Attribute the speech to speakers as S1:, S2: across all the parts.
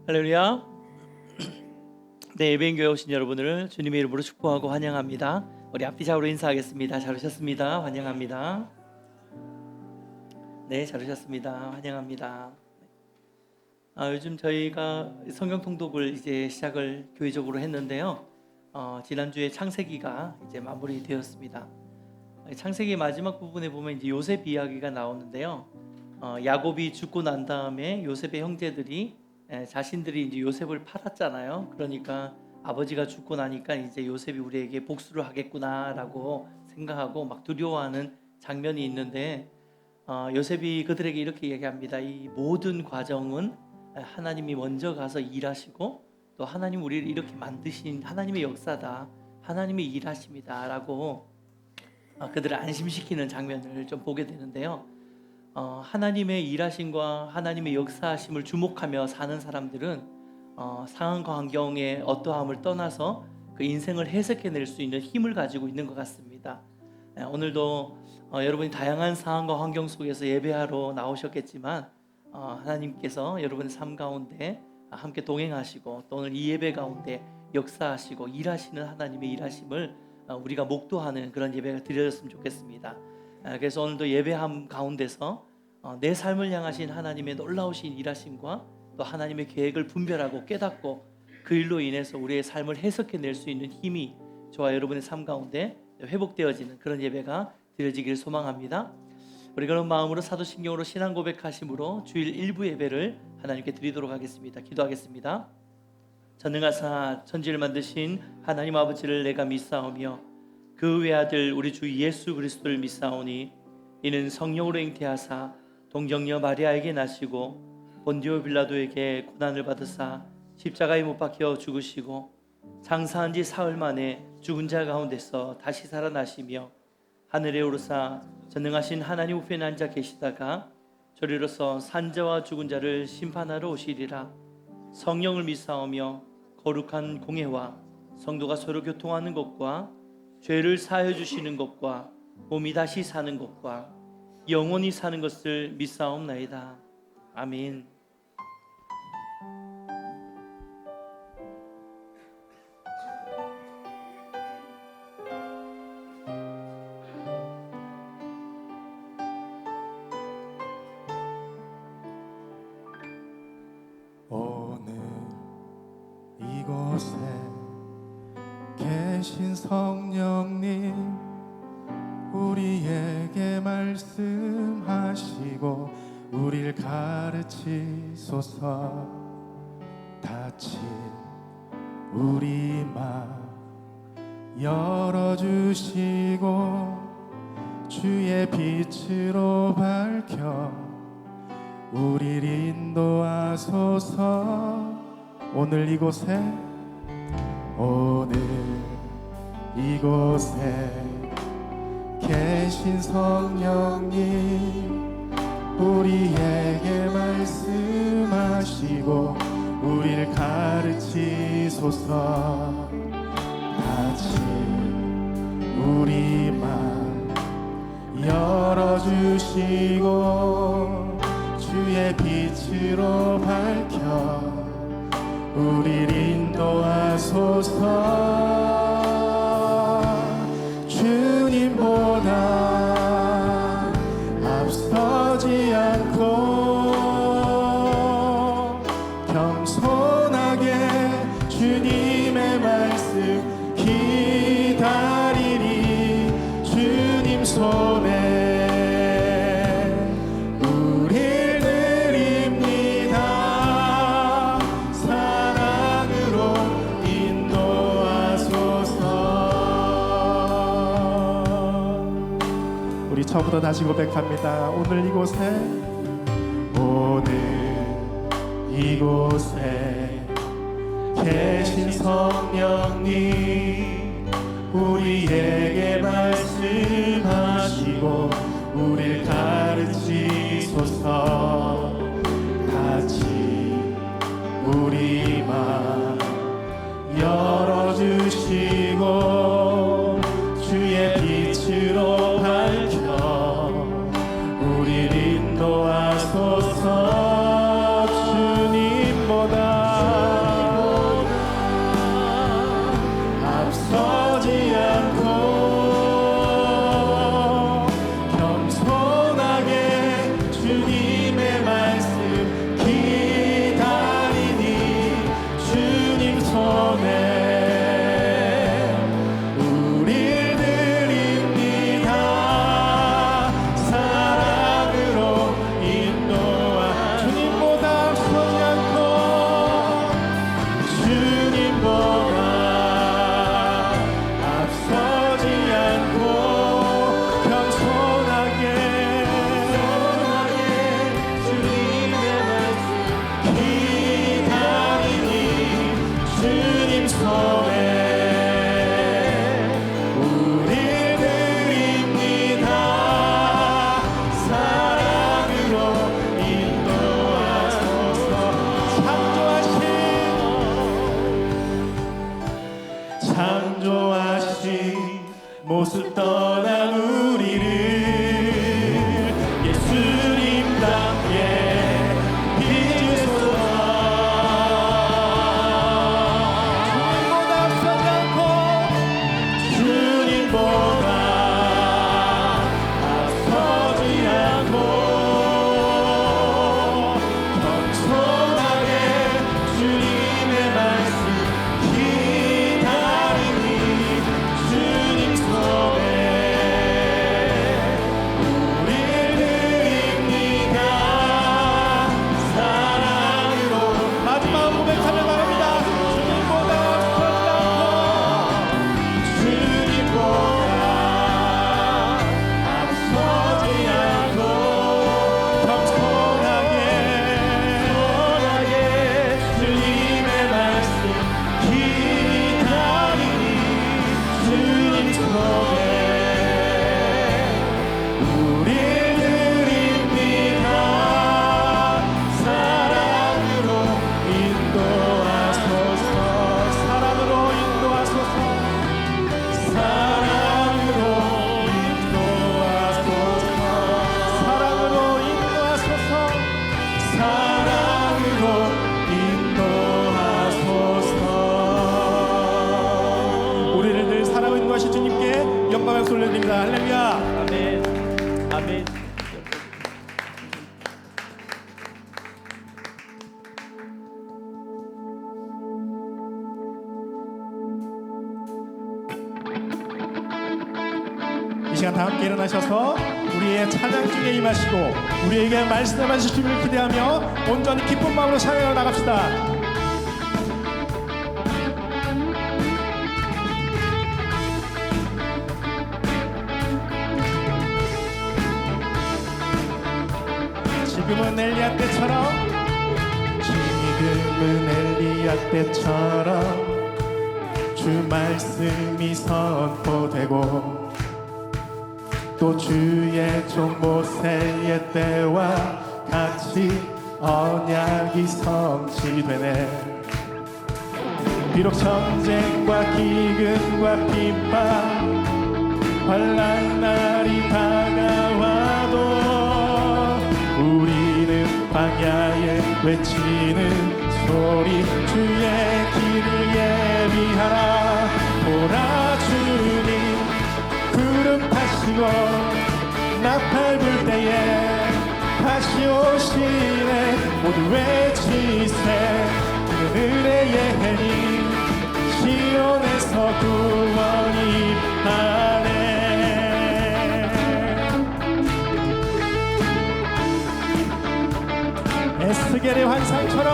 S1: 할렐루야. 네, 예배인교회 오신 여러분을 주님의 이름으로 축복하고 환영합니다. 우리 앞뒤 좌우로 인사하겠습니다. 잘 오셨습니다. 환영합니다. 네, 잘 오셨습니다. 환영합니다. 요즘 저희가 성경 통독을 이제 시작을 교회적으로 했는데요. 지난주에 창세기가 이제 마무리되었습니다. 창세기 마지막 부분에 보면 이제 요셉 이야기가 나오는데요. 야곱이 죽고 난 다음에 요셉의 형제들이 자신들이 이제 요셉을 팔았잖아요. 그러니까 아버지가 죽고 나니까 이제 요셉이 우리에게 복수를 하겠구나라고 생각하고 막 두려워하는 장면이 있는데, 요셉이 그들에게 이렇게 얘기합니다. 이 모든 과정은 하나님이 먼저 가서 일하시고 또 하나님 우리를 이렇게 만드신 하나님의 역사다, 하나님의 일하심이다 라고 그들을 안심시키는 장면을 좀 보게 되는데요. 하나님의 일하심과 하나님의 역사하심을 주목하며 사는 사람들은 상황과 환경의 어떠함을 떠나서 그 인생을 해석해낼 수 있는 힘을 가지고 있는 것 같습니다. 오늘도 여러분이 다양한 상황과 환경 속에서 예배하러 나오셨겠지만 하나님께서 여러분의 삶 가운데 함께 동행하시고 또 오늘 이 예배 가운데 역사하시고 일하시는 하나님의 일하심을 우리가 목도하는 그런 예배가 드려졌으면 좋겠습니다. 그래서 오늘도 예배함 가운데서 내 삶을 향하신 하나님의 놀라우신 일하심과 또 하나님의 계획을 분별하고 깨닫고 그 일로 인해서 우리의 삶을 해석해낼 수 있는 힘이 저와 여러분의 삶 가운데 회복되어지는 그런 예배가 드려지기를 소망합니다. 우리 그런 마음으로 사도신경으로 신앙 고백하심으로 주일 일부 예배를 하나님께 드리도록 하겠습니다. 기도하겠습니다. 전능하사 천지를 만드신 하나님 아버지를 내가 믿사오며 그 외아들 우리 주 예수 그리스도를 믿사오니 이는 성령으로 잉태하사 동정녀 마리아에게 나시고 본디오 빌라도에게 고난을 받으사 십자가에 못 박혀 죽으시고 장사한 지 사흘 만에 죽은 자 가운데서 다시 살아나시며 하늘에 오르사 전능하신 하나님 우편에 앉아 계시다가 저리로서 산자와 죽은 자를 심판하러 오시리라. 성령을 믿사오며 거룩한 공회와 성도가 서로 교통하는 것과 죄를 사하여 주시는 것과 몸이 다시 사는 것과 영원히 사는 것을 믿사옵나이다. 아멘.
S2: 오늘 이곳에 계신 성령님 우리에게 말씀하시고 우리를 가르치소서. 닫힌 우리 맘 열어주시고 주의 빛으로 밝혀 우리를 인도하소서. 오늘 이곳에 계신 성령님 우리에게 말씀하시고 우리를 가르치소서. 닫힌 우리 맘 열어주시고 주의 빛으로 밝혀 우리를 인도하소서. 주님보다 앞서지 않고 겸손하게 주님의 말씀 기다리니 주님 손에 우릴 드립니다. 사랑으로 인도하소서. 우리 처음부터 다시 고백합니다. 오늘 이곳에 계신 성령님 우리에게 말씀하시고 우리를 가르치소서. 닫힌 우리 맘 열어주시고 주의 빛으로 밝혀 우리를 인도하소서. 주님보다 모습 떠난 우리를 예수님답게 빚으소서. 주님보다 앞서지 않고 겸손하게 주님의 말씀 기다리니 주님 손에 우리를 드립니다. 사랑으로 마지막 고백하며 말합니다. 주님보다 앞서지 않고 겸손하게 주님의 말씀 기다리니 주님 속에 우리 드립니다. 사랑으로 인도하소서. 사랑으로 인도하소서. 사랑으로 인도하소서. 사랑으로 인도하소서. 사랑으로 인도하소서. 우리를 늘 사랑으로 인도하신 주님께 영광을 돌려드립니다. 할렐루야.
S1: 아멘. 아멘.
S2: 이 시간 다 함께 일어나셔서 우리의 찬양 중에 임하시고 우리에게 말씀하실 주님을 기대하며 온전히 기쁜 마음으로 찬양하러 나갑시다. 지금은 엘리야 때처럼 주 말씀이 선포되고 또 주의 종 모세의 때와 같이 언약이 성취되네. 비록 전쟁과 기근과 핍박 환난 날이 다가와도 우리는 광야에 외치는 소리 주의 길을 예비하라. 보라 주님 구름 타시고 나팔 불 때에 다시 오시네. 모두 외치세 그는 은혜의 해니 시온에서 구원이 임하네. 에스겔의 환상처럼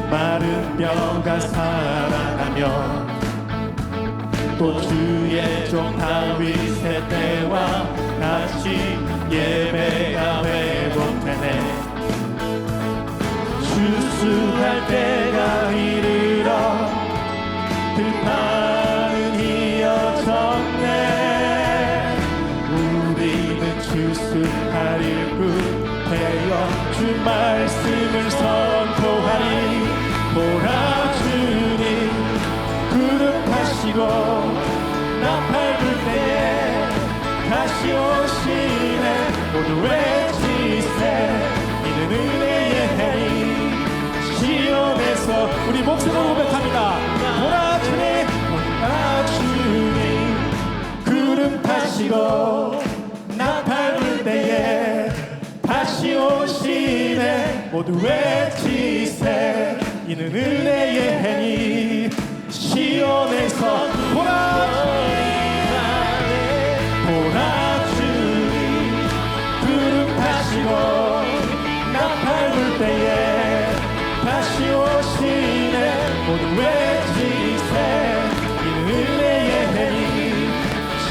S2: 마른 뼈가 살아나며 또 주의 종 다윗의 때와 다시 예배가 회복되네. 추수할 때가 이르러 들판은 이어졌네. 우리는 추수할 일꾼 되어 주 말씀을 선포하리. 보라 주님 구름 타시고 나팔 불 때에 다시 오시네. 모두 외치세 이는 은혜의 해니 시온에서 우리 목소리로 고백합니다. 보라 주님 구름 타시고 나팔 불 때에 다시 오시네. 모두 외치세 이는 은혜의 해니 시온에서 보라 주님 구름 타시고 나팔 불 때에 다시 오시네. 모두 외치세 이는 은혜의 해니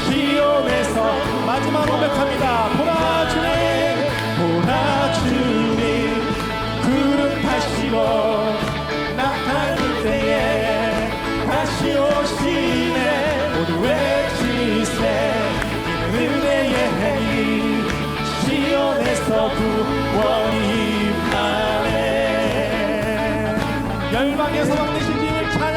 S2: 시온에서 마지막 고백합니다. 보라 주님 구름 타시고 나팔 불 때에 다시 오시네. 모두 외치세 이는 은혜의 해니 시온에서 구원이 임하네. 열방에서 왕되신 주님을 찬양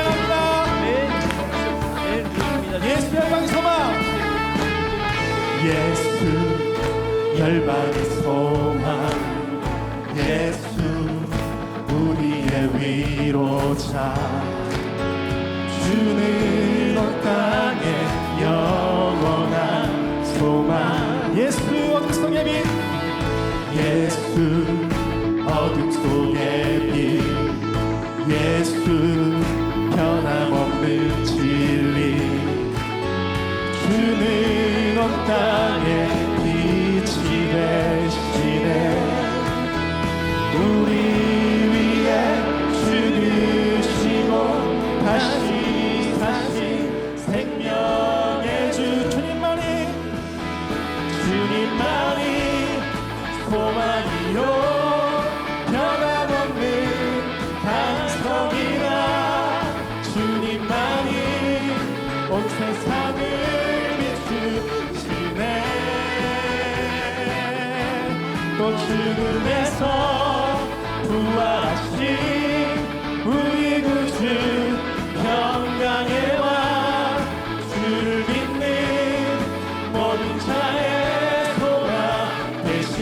S2: 예수 열방의 소망 예수 우리의 위로자 주는 온 땅에 영원한 소망 예수 어둠 속의 빛 예수 어둠 속의 빛 예수 변함없는 진리 주는 온 땅에 빛이 되시네 우리 위해 죽으시고 다시 사신 생명의 주 주님만이 소망이요 변함없는 반석이라 주님만이 온 세상을 비추시네 또 죽음에서 부활하신 우리 구주 평강의 왕 주를 믿는 모든 자의 소망 되신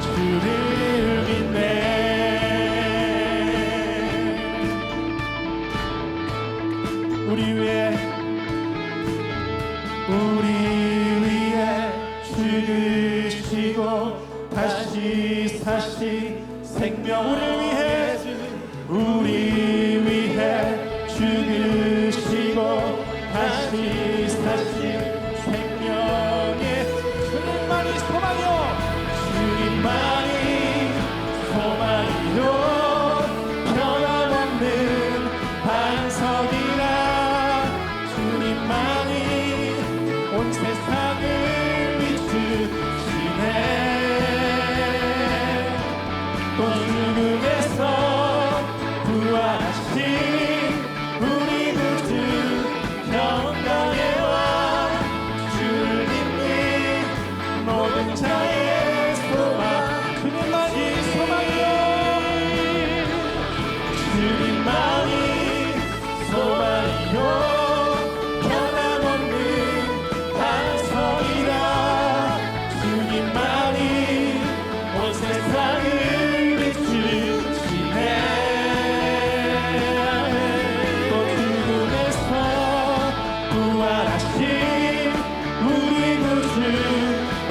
S2: 주를 믿네 우리 위해 죽으시고 다시 사신 생명 우리 위해 죽으시고 다시 사신 생명의 주님만이 소망이요 변함없는 반석이라 주님만이 온 세상을 비추시네 또 죽음에서 부활하신 우리 구주 평강의 왕 주를 믿는 모든 자의 소망 주님만이 소망이요 주님만이 소망이요 변함없는 반석이라 주님만이 온 세상을 비추시네 또 죽음에서 부활하신 우리 구주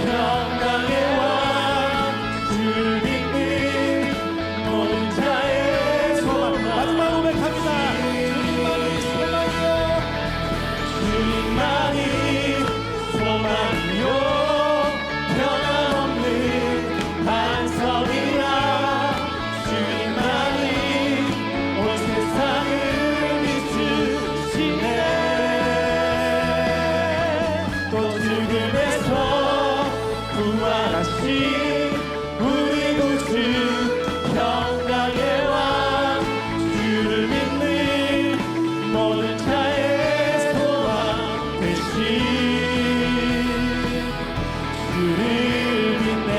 S2: 평강의 왕 주를 믿는 모든 자의 소망 마지막 고백합니다 주님만이 소망이요 변함없는 반석이라 주님만이 온 세상을 비추시네 또 죽음에서 부활하신 우리 구주 평강의 왕 주를 믿는 모든 자의 소망 되신 주를 믿네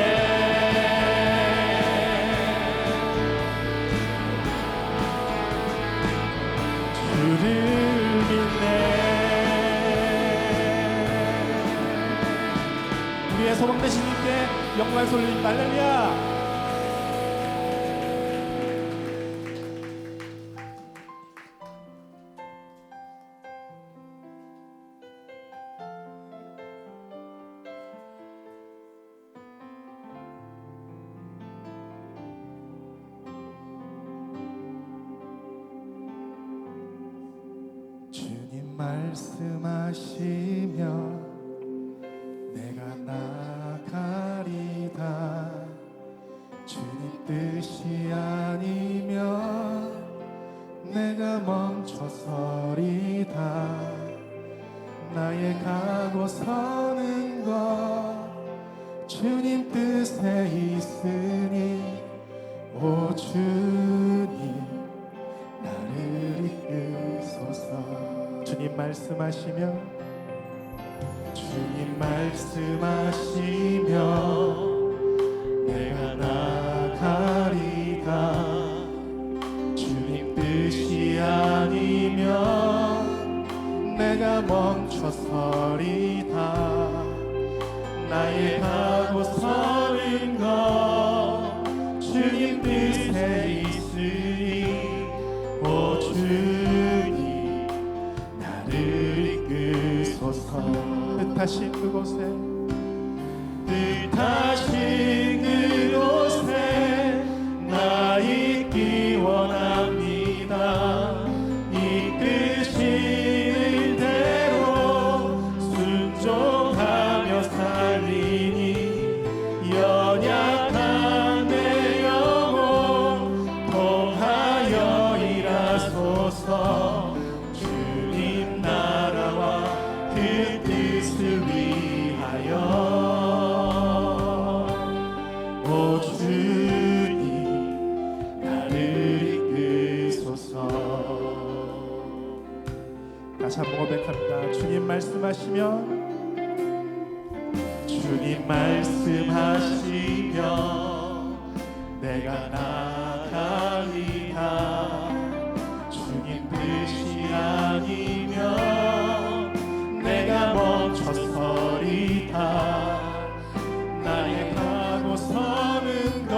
S2: 주를 믿네 우리의 소망 되신 님께 영광 소리 할렐루야 주님 말씀하시면 내가 나가리다 주님 뜻이 아니면 내가 멈춰서리다 나의 가고 서는 것 주님 뜻에 있으니 오 주님 나를 이끄소서 주님 말씀하시면 주님 말씀하시면 내가 나가리다 주님 뜻이 아니면 내가 멈춰서리다 나의 가고 서는 것 주님 뜻에 있으니 오 주님 나를 이끄소서. 뜻하신 그곳에 뜻하신 그곳에 나 있기 원합니다. 이끄시는 대로 순종하며 살리니 연약한 내 영혼 통하여 일하소서. 주님 나라와 그 뜻을 위하여 오 주님 나를 이끄소서. 다시 한번 고백합니다. 주님 말씀하시면 주님 말씀하시면 내가 나가리라. 주님 뜻이 아니면 내가 멈춰서리다. 나의 가고 서는 것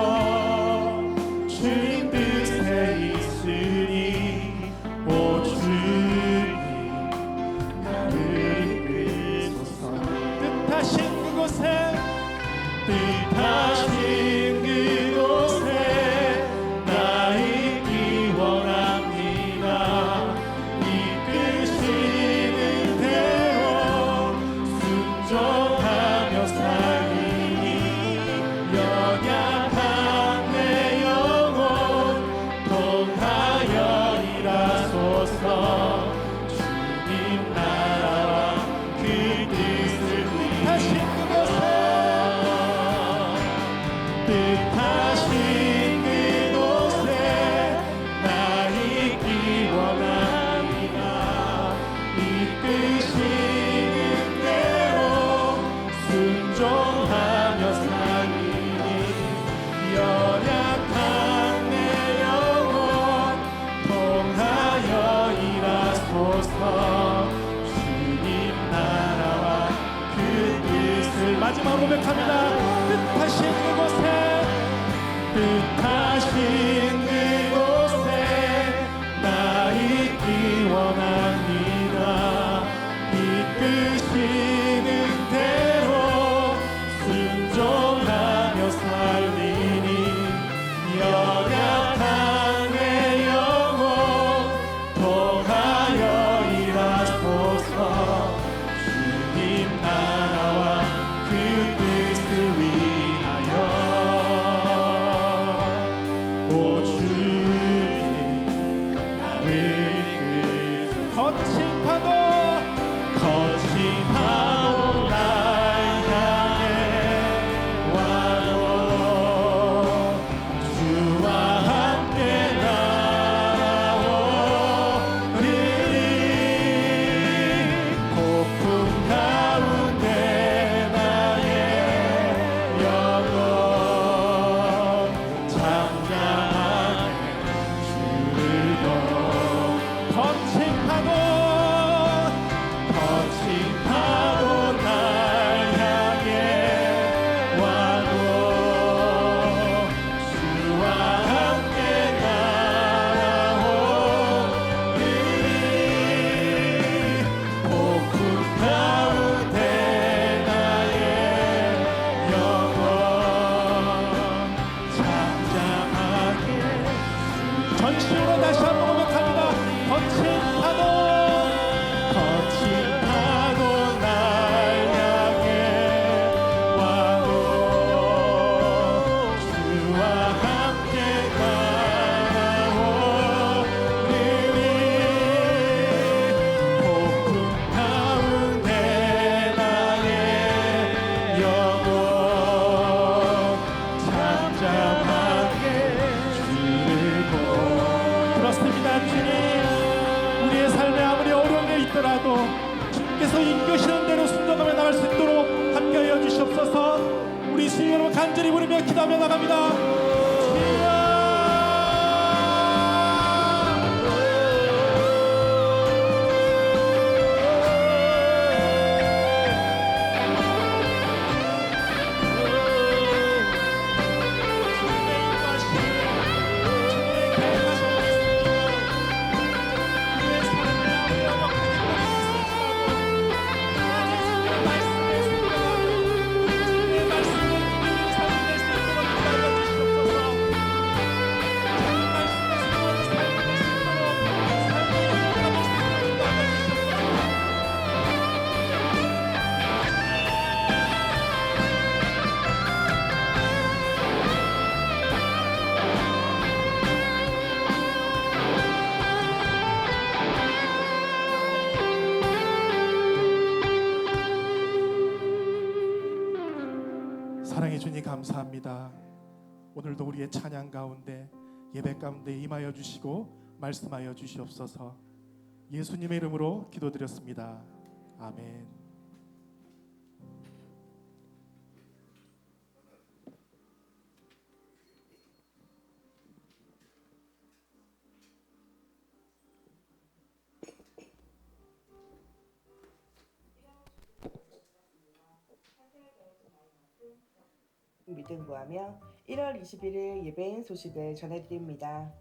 S2: 주님 뜻에 있으니 오 주님 나를 이끄소서. 뜻하신 그곳에 뜻하신 그곳에 나 있기 원합니다. 이끄시는 대로 순종하며 살리니 연약한 내 영혼 통하여 일하소서. 주님 나라와 그 뜻을 뜻하신 그곳에 뜻하신 그곳에 나 있기 원합니다. 이끄시는 대로 순종하며 살리니 연약한 내 영혼 통하여 일하소서. 주님 나라와 그 뜻을 마지막으로 고백합니다. 뜻하신 그곳에 뜻하신 그곳에 나 있기 원합니다. 이끄시는 대로 순종하며 살리니 연약한 내 영혼 통하여 일하소서. 주님 나라와 그 뜻을 위하여 오 주님 나를 이끄소서. 거친 파도 날 향해 와도 주와 함께 나오리니 폭풍 가운데 나의 영혼 잠잠하게 주를 거친 파도 날 향해 와도 주와 함께 나오리니 폭풍 가운데 나의 영혼 잠잠하게 전심으로 다시 한번 고백합니다. 거친 파도 날 향해 와도 주와 함께 나오리니 폭풍 가운데 나의 영혼 잠잠하게 주를 그렇습니다. 주님 우리의 삶에 아무리 어려운 게 있더라도 주께서 인도하시는 대로 순종하며 나갈 수 있도록 함께하여 주시옵소서. 우리 주님 여러분 간절히 부르며 기도하며 나갑니다. 주여 사랑해 주님 감사합니다. 오늘도 우리의 찬양 가운데 예배 가운데 임하여 주시고 말씀하여 주시옵소서. 예수님의 이름으로 기도드렸습니다. 아멘.
S3: 믿음 구하며 1월 21일 예배인 소식을 전해드립니다.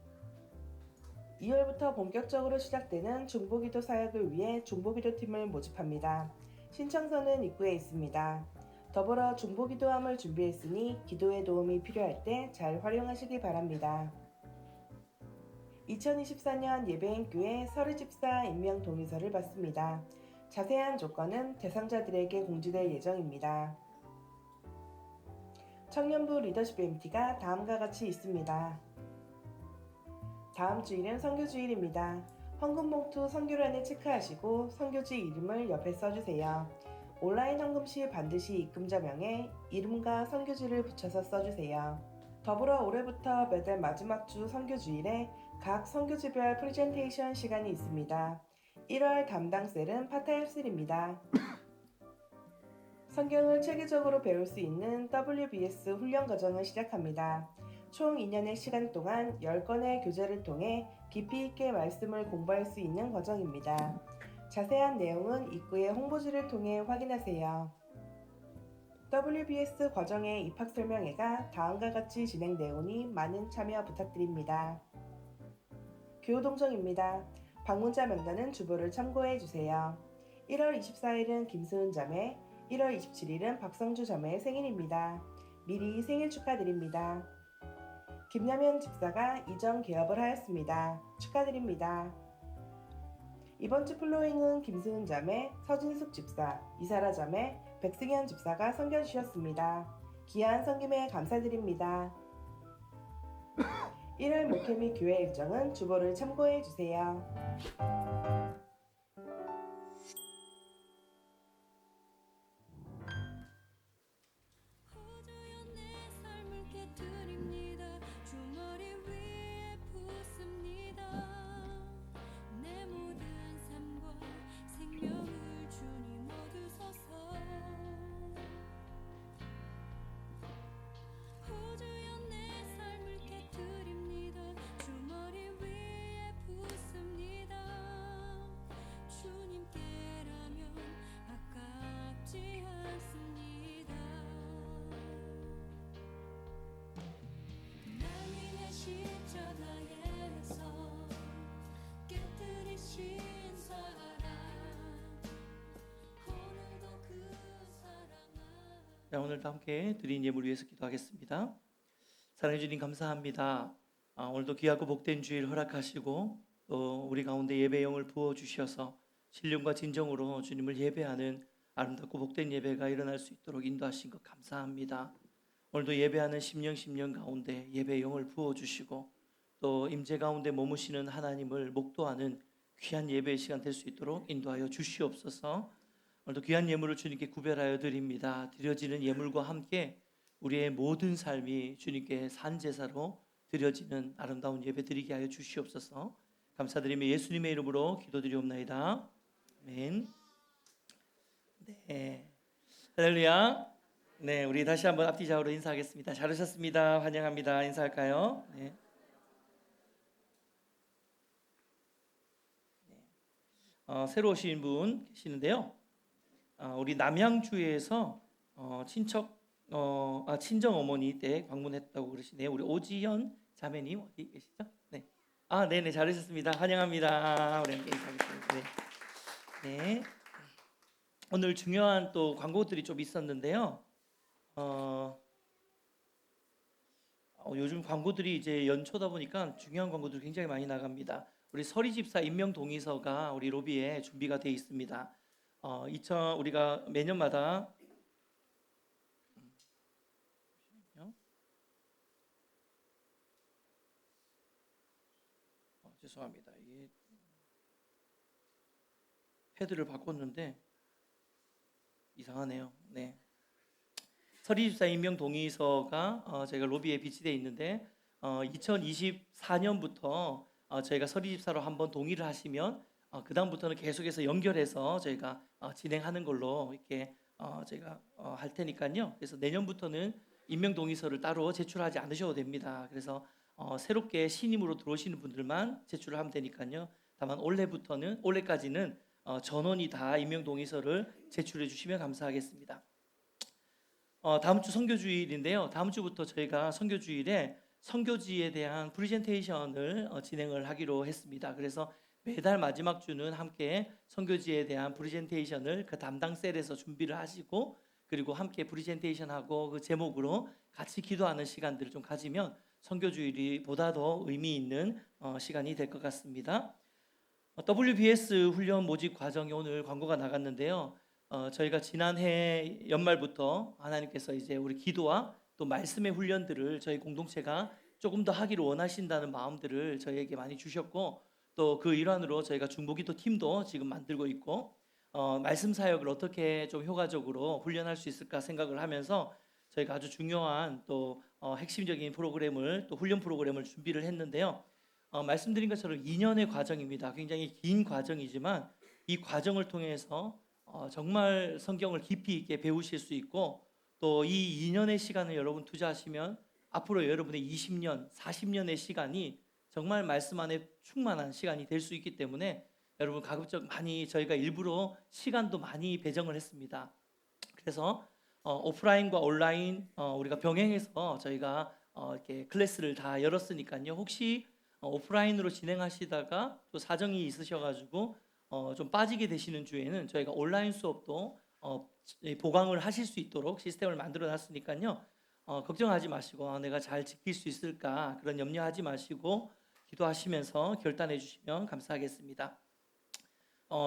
S3: 2월부터 본격적으로 시작되는 중보기도 사역을 위해 중보기도팀을 모집합니다. 신청서는 입구에 있습니다. 더불어 중보기도함을 준비했으니 기도의 도움이 필요할 때 잘 활용하시기 바랍니다. 2024년 예배인 교회 서류집사 임명 동의서를 받습니다. 자세한 조건은 대상자들에게 공지될 예정입니다. 청년부 리더십 MT가 다음과 같이 있습니다. 다음 주일은 선교주일입니다. 헌금봉투 선교란에 체크하시고 선교지 이름을 옆에 써주세요. 온라인 헌금 시 반드시 입금자 명에 이름과 선교지를 붙여서 써주세요. 더불어 올해부터 매달 마지막 주 선교주일에 각 선교지별 프레젠테이션 시간이 있습니다. 1월 담당 셀은 파타임 셀입니다. 성경을 체계적으로 배울 수 있는 WBS 훈련 과정을 시작합니다. 총 2년의 시간 동안 10건의 교재를 통해 깊이 있게 말씀을 공부할 수 있는 과정입니다. 자세한 내용은 입구의 홍보지를 통해 확인하세요. WBS 과정의 입학 설명회가 다음과 같이 진행되오니 많은 참여 부탁드립니다. 교우동정입니다. 방문자 명단은 주보를 참고해 주세요. 1월 24일은 김수은 자매, 1월 27일은 박성주 자매의 생일입니다. 미리 생일 축하드립니다. 김남현 집사가 이전 개업을 하였습니다. 축하드립니다. 이번 주 플로잉은 김수은 자매, 서진숙 집사, 이사라 자매, 백승현 집사가 섬겨주셨습니다. 귀한 섬김에 감사드립니다. 1월 목회 및 교회 일정은 주보를 참고해 주세요.
S1: 자, 오늘도 함께 드린 예물 위해서 기도하겠습니다. 사랑해 주님 감사합니다. 오늘도 귀하고 복된 주일 허락하시고 또 우리 가운데 예배 영을 부어주셔서 신령과 진정으로 주님을 예배하는 아름답고 복된 예배가 일어날 수 있도록 인도하신 것 감사합니다. 오늘도 예배하는 심령 가운데 예배 영을 부어주시고 또 임재 가운데 머무시는 하나님을 목도하는 귀한 예배의 시간 될 수 있도록 인도하여 주시옵소서. 오늘도 귀한 예물을 주님께 구별하여 드립니다. 드려지는 예물과 함께 우리의 모든 삶이 주님께 산제사로 드려지는 아름다운 예배 드리게 하여 주시옵소서. 감사드리며 예수님의 이름으로 기도드리옵나이다. 아멘. 네, 할렐루야. 네, 우리 다시 한번 앞뒤 좌우로 인사하겠습니다. 잘 오셨습니다. 환영합니다. 인사할까요? 네. 새로 오신 분 계시는데요. 우리 남양주에서 친정 어머니 때 방문했다고 그러시네요. 우리 오지연 자매님 어디 계시죠? 네. 네네, 잘하셨습니다. 환영합니다. 우리 함께 인사하겠습니다. 네. 네. 오늘 중요한 또 광고들이 좀 있었는데요. 요즘 광고들이 이제 연초다 보니까 중요한 광고들이 굉장히 많이 나갑니다. 우리 서리집사 임명 동의서가 우리 로비에 준비가 되어 있습니다. 우리가 매년마다 죄송합니다. 이게 패드를 바꿨는데 이상하네요. 네. 서리24 임명 동의서가 저희가 로비에 비치되어 있는데 2024년부터 저희가 서리24로 한번 동의를 하시면 그 다음부터는 계속해서 연결해서 저희가 진행하는 걸로 이렇게 저희가 할 테니까요. 그래서 내년부터는 임명 동의서를 따로 제출하지 않으셔도 됩니다. 그래서 새롭게 신임으로 들어오시는 분들만 제출을 하면 되니까요. 다만 올해까지는 전원이 다 임명 동의서를 제출해 주시면 감사하겠습니다. 다음 주 선교주일인데요. 다음 주부터 저희가 선교주일에 선교지에 대한 프레젠테이션을 진행을 하기로 했습니다. 그래서 매달 마지막 주는 함께 선교지에 대한 프레젠테이션을 그 담당 셀에서 준비를 하시고, 그리고 함께 프레젠테이션하고 그 제목으로 같이 기도하는 시간들을 좀 가지면 선교주일이 보다 더 의미 있는 시간이 될 것 같습니다. WBS 훈련 모집 과정이 오늘 광고가 나갔는데요. 저희가 지난해 연말부터 하나님께서 이제 우리 기도와 또 말씀의 훈련들을 저희 공동체가 조금 더 하기를 원하신다는 마음들을 저희에게 많이 주셨고, 또 그 일환으로 저희가 중보기도 팀도 지금 만들고 있고, 말씀 사역을 어떻게 좀 효과적으로 훈련할 수 있을까 생각을 하면서 저희가 아주 중요한 또 핵심적인 프로그램을, 또 훈련 프로그램을 준비를 했는데요. 말씀드린 것처럼 2년의 과정입니다. 굉장히 긴 과정이지만 이 과정을 통해서 정말 성경을 깊이 있게 배우실 수 있고, 또 이 2년의 시간을 여러분 투자하시면 앞으로 여러분의 20년, 40년의 시간이 정말 말씀 안에 충만한 시간이 될 수 있기 때문에 여러분 가급적 많이 저희가 일부러 시간도 많이 배정을 했습니다. 그래서 오프라인과 온라인 우리가 병행해서 저희가 이렇게 클래스를 다 열었으니까요. 혹시 오프라인으로 진행하시다가 또 사정이 있으셔가지고 좀 빠지게 되시는 주에는 저희가 온라인 수업도 보강을 하실 수 있도록 시스템을 만들어 놨으니까요. 걱정하지 마시고 내가 잘 지킬 수 있을까 그런 염려하지 마시고 기도하시면서 결단해 주시면 감사하겠습니다.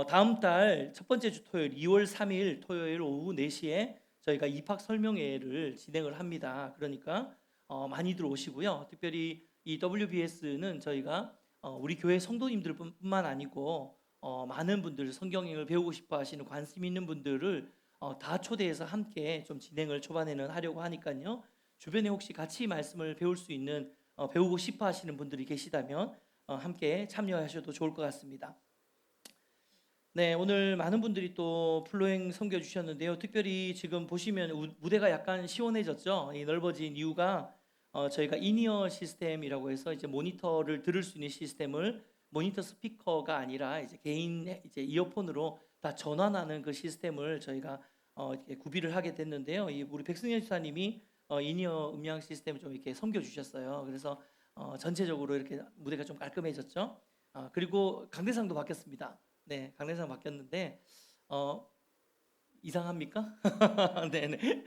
S1: 다음 달 첫 번째 주 토요일 2월 3일 토요일 오후 4시에 저희가 입학 설명회를 진행을 합니다. 그러니까 많이들 오시고요. 특별히 이 WBS는 저희가 우리 교회 성도님들뿐만 아니고 많은 분들 성경을 배우고 싶어 하시는 관심 있는 분들을 다 초대해서 함께 좀 진행을 초반에는 하려고 하니까요. 주변에 혹시 같이 말씀을 배울 수 있는 배우고 싶어 하시는 분들이 계시다면 함께 참여하셔도 좋을 것 같습니다. 네, 오늘 많은 분들이 또 플로잉 섬겨 주셨는데요. 특별히 지금 보시면 무대가 약간 시원해졌죠. 이 넓어진 이유가 저희가 인이어 시스템이라고 해서 이제 모니터를 들을 수 있는 시스템을 모니터 스피커가 아니라 이제 개인 이제 이어폰으로 다 전환하는 그 시스템을 저희가 이렇게 구비를 하게 됐는데요. 우리 백승현 집사님이 인이어 음량 시스템을 좀 이렇게 섬겨 주셨어요. 그래서 전체적으로 이렇게 무대가 좀 깔끔해졌죠. 그리고 강대상도 바뀌었습니다. 네, 강대상 바뀌었는데 이상합니까? 네네.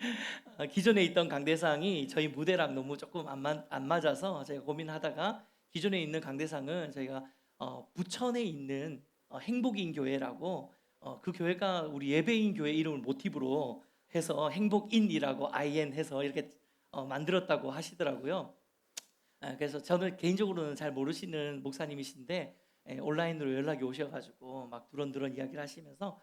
S1: 기존에 있던 강대상이 저희 무대랑 너무 조금 안 맞아서 제가 고민하다가 기존에 있는 강대상은 저희가 부천에 있는 행복인 교회라고 그 교회가 우리 예배인 교회 이름을 모티브로 해서 행복인이라고 IN 해서 이렇게 만들었다고 하시더라고요. 그래서 저는 개인적으로는 잘 모르시는 목사님이신데 온라인으로 연락이 오셔가지고 막 두런두런 이야기를 하시면서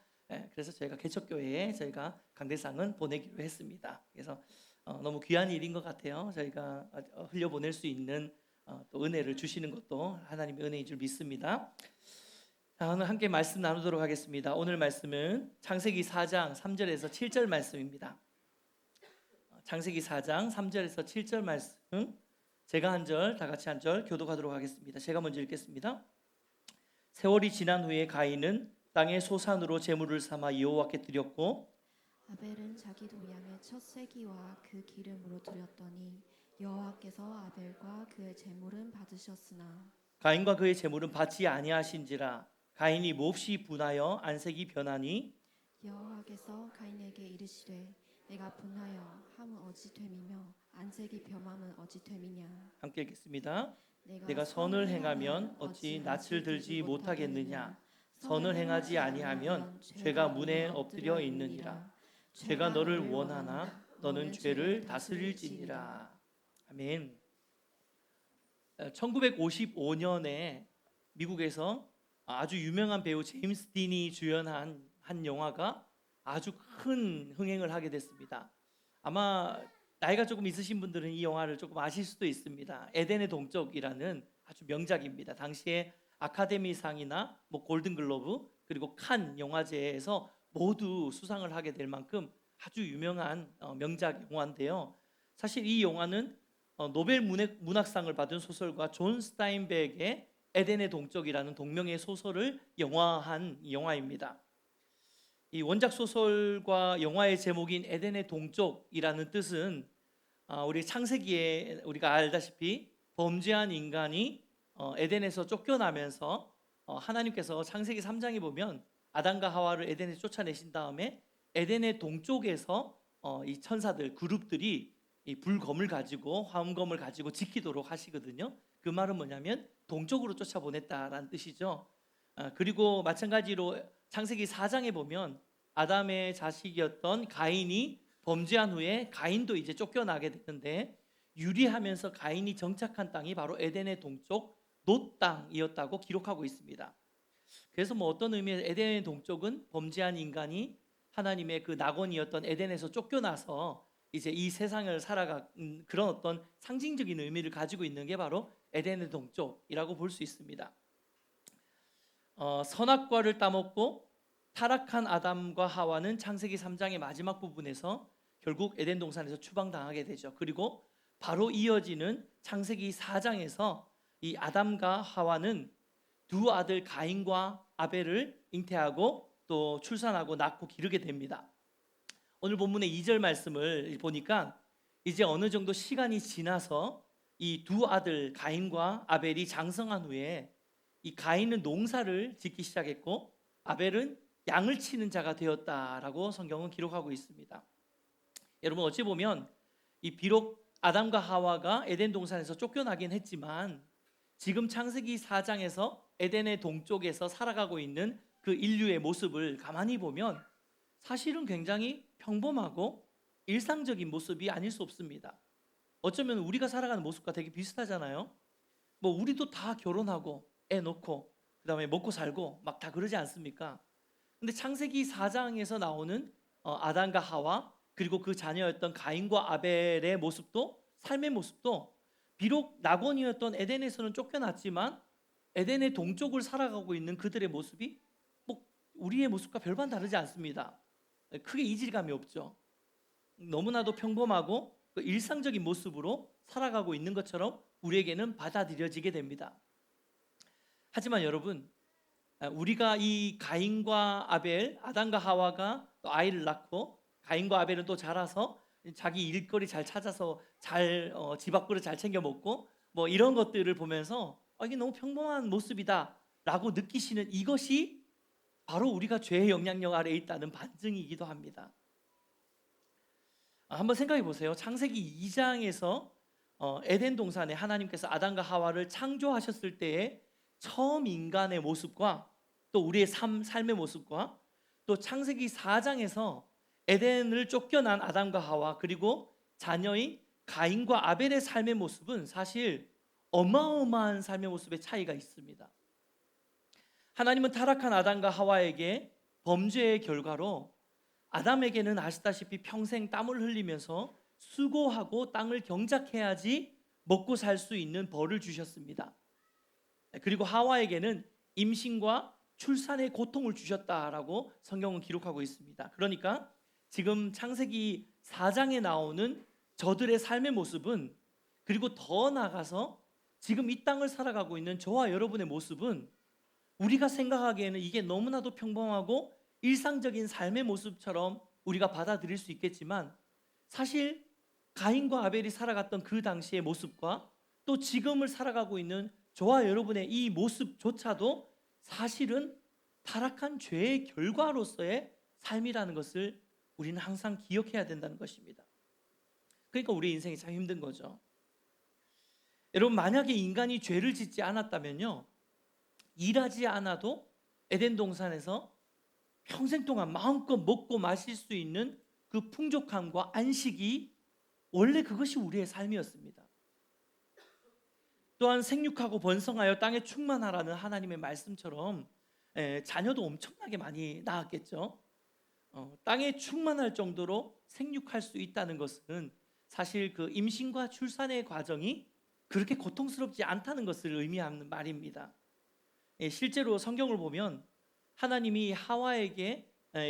S1: 그래서 저희가 개척교회에 저희가 강대상은 보내기로 했습니다. 그래서 너무 귀한 일인 것 같아요. 저희가 흘려보낼 수 있는 또 은혜를 주시는 것도 하나님의 은혜인 줄 믿습니다. 자, 오늘 함께 말씀 나누도록 하겠습니다. 오늘 말씀은 창세기 4장 3절에서 7절 말씀입니다. 창세기 4장 3절에서 7절 말씀 제가 한 절, 다 같이 한 절 교독하도록 하겠습니다. 제가 먼저 읽겠습니다. 세월이 지난 후에 가인은 땅의 소산으로 제물을 삼아 여호와께 드렸고
S4: 아벨은 자기 동양의 첫 새끼와 그 기름으로 드렸더니 여호와께서 아벨과 그의 제물은 받으셨으나
S1: 가인과 그의 제물은 받지 아니하신지라 가인이 몹시 분하여 안색이 변하니
S4: 여호와께서 가인에게 이르시되 내가 분하여 함은 어찌 됨이며 안색이 변함은 어찌 됨이냐.
S1: 함께 읽겠습니다. 내가 선을 행하면 어찌 낯을 들지 못하겠느냐. 선을 행하지 아니하면 죄가 문에 엎드려 있느니라. 죄가 너를 원하나 너는 죄를 다스릴지니라. 아멘. 1955년에 미국에서 아주 유명한 배우 제임스 딘이 주연한 한 영화가 아주 큰 흥행을 하게 됐습니다. 아마 나이가 조금 있으신 분들은 이 영화를 조금 아실 수도 있습니다. 에덴의 동쪽이라는 아주 명작입니다. 당시에 아카데미상이나 뭐 골든글로브 그리고 칸 영화제에서 모두 수상을 하게 될 만큼 아주 유명한 명작 영화인데요. 사실 이 영화는 노벨 문학상을 받은 소설가 존 스타인백의 에덴의 동쪽이라는 동명의 소설을 영화한 영화입니다. 이 원작 소설과 영화의 제목인 에덴의 동쪽이라는 뜻은 우리 창세기에 우리가 알다시피 범죄한 인간이 에덴에서 쫓겨나면서 하나님께서 창세기 3장에 보면 아담과 하와를 에덴에 쫓아내신 다음에 에덴의 동쪽에서 이 천사들 그룹들이 이 불검을 가지고 화음검을 가지고 지키도록 하시거든요. 그 말은 뭐냐면 동쪽으로 쫓아보냈다라는 뜻이죠. 그리고 마찬가지로 창세기 4장에 보면 아담의 자식이었던 가인이 범죄한 후에 가인도 이제 쫓겨나게 되는데 유리하면서 가인이 정착한 땅이 바로 에덴의 동쪽 놋 땅이었다고 기록하고 있습니다. 그래서 뭐 어떤 의미에서 에덴의 동쪽은 범죄한 인간이 하나님의 그 낙원이었던 에덴에서 쫓겨나서 이제 이 세상을 살아간 그런 어떤 상징적인 의미를 가지고 있는 게 바로 에덴의 동쪽이라고 볼 수 있습니다. 선악과를 따먹고 타락한 아담과 하와는 창세기 3장의 마지막 부분에서 결국 에덴 동산에서 추방당하게 되죠. 그리고 바로 이어지는 창세기 4장에서 이 아담과 하와는 두 아들 가인과 아벨을 잉태하고 또 출산하고 낳고 기르게 됩니다. 오늘 본문의 2절 말씀을 보니까 이제 어느 정도 시간이 지나서 이 두 아들 가인과 아벨이 장성한 후에 이 가인은 농사를 짓기 시작했고 아벨은 양을 치는 자가 되었다라고 성경은 기록하고 있습니다. 여러분 어찌 보면 이 비록 아담과 하와가 에덴 동산에서 쫓겨나긴 했지만 지금 창세기 4장에서 에덴의 동쪽에서 살아가고 있는 그 인류의 모습을 가만히 보면 사실은 굉장히 평범하고 일상적인 모습이 아닐 수 없습니다. 어쩌면 우리가 살아가는 모습과 되게 비슷하잖아요. 뭐 우리도 다 결혼하고 애 놓고 그다음에 먹고 살고 막 다 그러지 않습니까? 근데 창세기 4장에서 나오는 아담과 하와 그리고 그 자녀였던 가인과 아벨의 모습도 삶의 모습도 비록 낙원이었던 에덴에서는 쫓겨났지만 에덴의 동쪽을 살아가고 있는 그들의 모습이 뭐 우리의 모습과 별반 다르지 않습니다. 크게 이질감이 없죠. 너무나도 평범하고 일상적인 모습으로 살아가고 있는 것처럼 우리에게는 받아들여지게 됩니다. 하지만 여러분, 우리가 이 가인과 아벨, 아담과 하와가 또 아이를 낳고 가인과 아벨은 또 자라서 자기 일거리 잘 찾아서 잘 집 앞그릇 잘 챙겨 먹고 뭐 이런 것들을 보면서 이게 너무 평범한 모습이다라고 느끼시는 이것이 바로 우리가 죄의 영향력 아래에 있다는 반증이기도 합니다. 한번 생각해 보세요. 창세기 2장에서 에덴 동산에 하나님께서 아담과 하와를 창조하셨을 때의 처음 인간의 모습과 또 우리의 삶의 모습과 또 창세기 4장에서 에덴을 쫓겨난 아담과 하와 그리고 자녀인 가인과 아벨의 삶의 모습은 사실 어마어마한 삶의 모습의 차이가 있습니다. 하나님은 타락한 아담과 하와에게 범죄의 결과로 아담에게는 아시다시피 평생 땀을 흘리면서 수고하고 땅을 경작해야지 먹고 살 수 있는 벌을 주셨습니다. 그리고 하와에게는 임신과 출산의 고통을 주셨다라고 성경은 기록하고 있습니다. 그러니까 지금 창세기 4장에 나오는 저들의 삶의 모습은 그리고 더 나아가서 지금 이 땅을 살아가고 있는 저와 여러분의 모습은 우리가 생각하기에는 이게 너무나도 평범하고 일상적인 삶의 모습처럼 우리가 받아들일 수 있겠지만 사실 가인과 아벨이 살아갔던 그 당시의 모습과 또 지금을 살아가고 있는 저와 여러분의 이 모습조차도 사실은 타락한 죄의 결과로서의 삶이라는 것을 우리는 항상 기억해야 된다는 것입니다. 그러니까 우리 인생이 참 힘든 거죠. 여러분 만약에 인간이 죄를 짓지 않았다면요 일하지 않아도 에덴 동산에서 평생 동안 마음껏 먹고 마실 수 있는 그 풍족함과 안식이 원래 그것이 우리의 삶이었습니다. 또한 생육하고 번성하여 땅에 충만하라는 하나님의 말씀처럼 자녀도 엄청나게 많이 낳았겠죠. 땅에 충만할 정도로 생육할 수 있다는 것은 사실 그 임신과 출산의 과정이 그렇게 고통스럽지 않다는 것을 의미하는 말입니다. 실제로 성경을 보면 하나님이 하와에게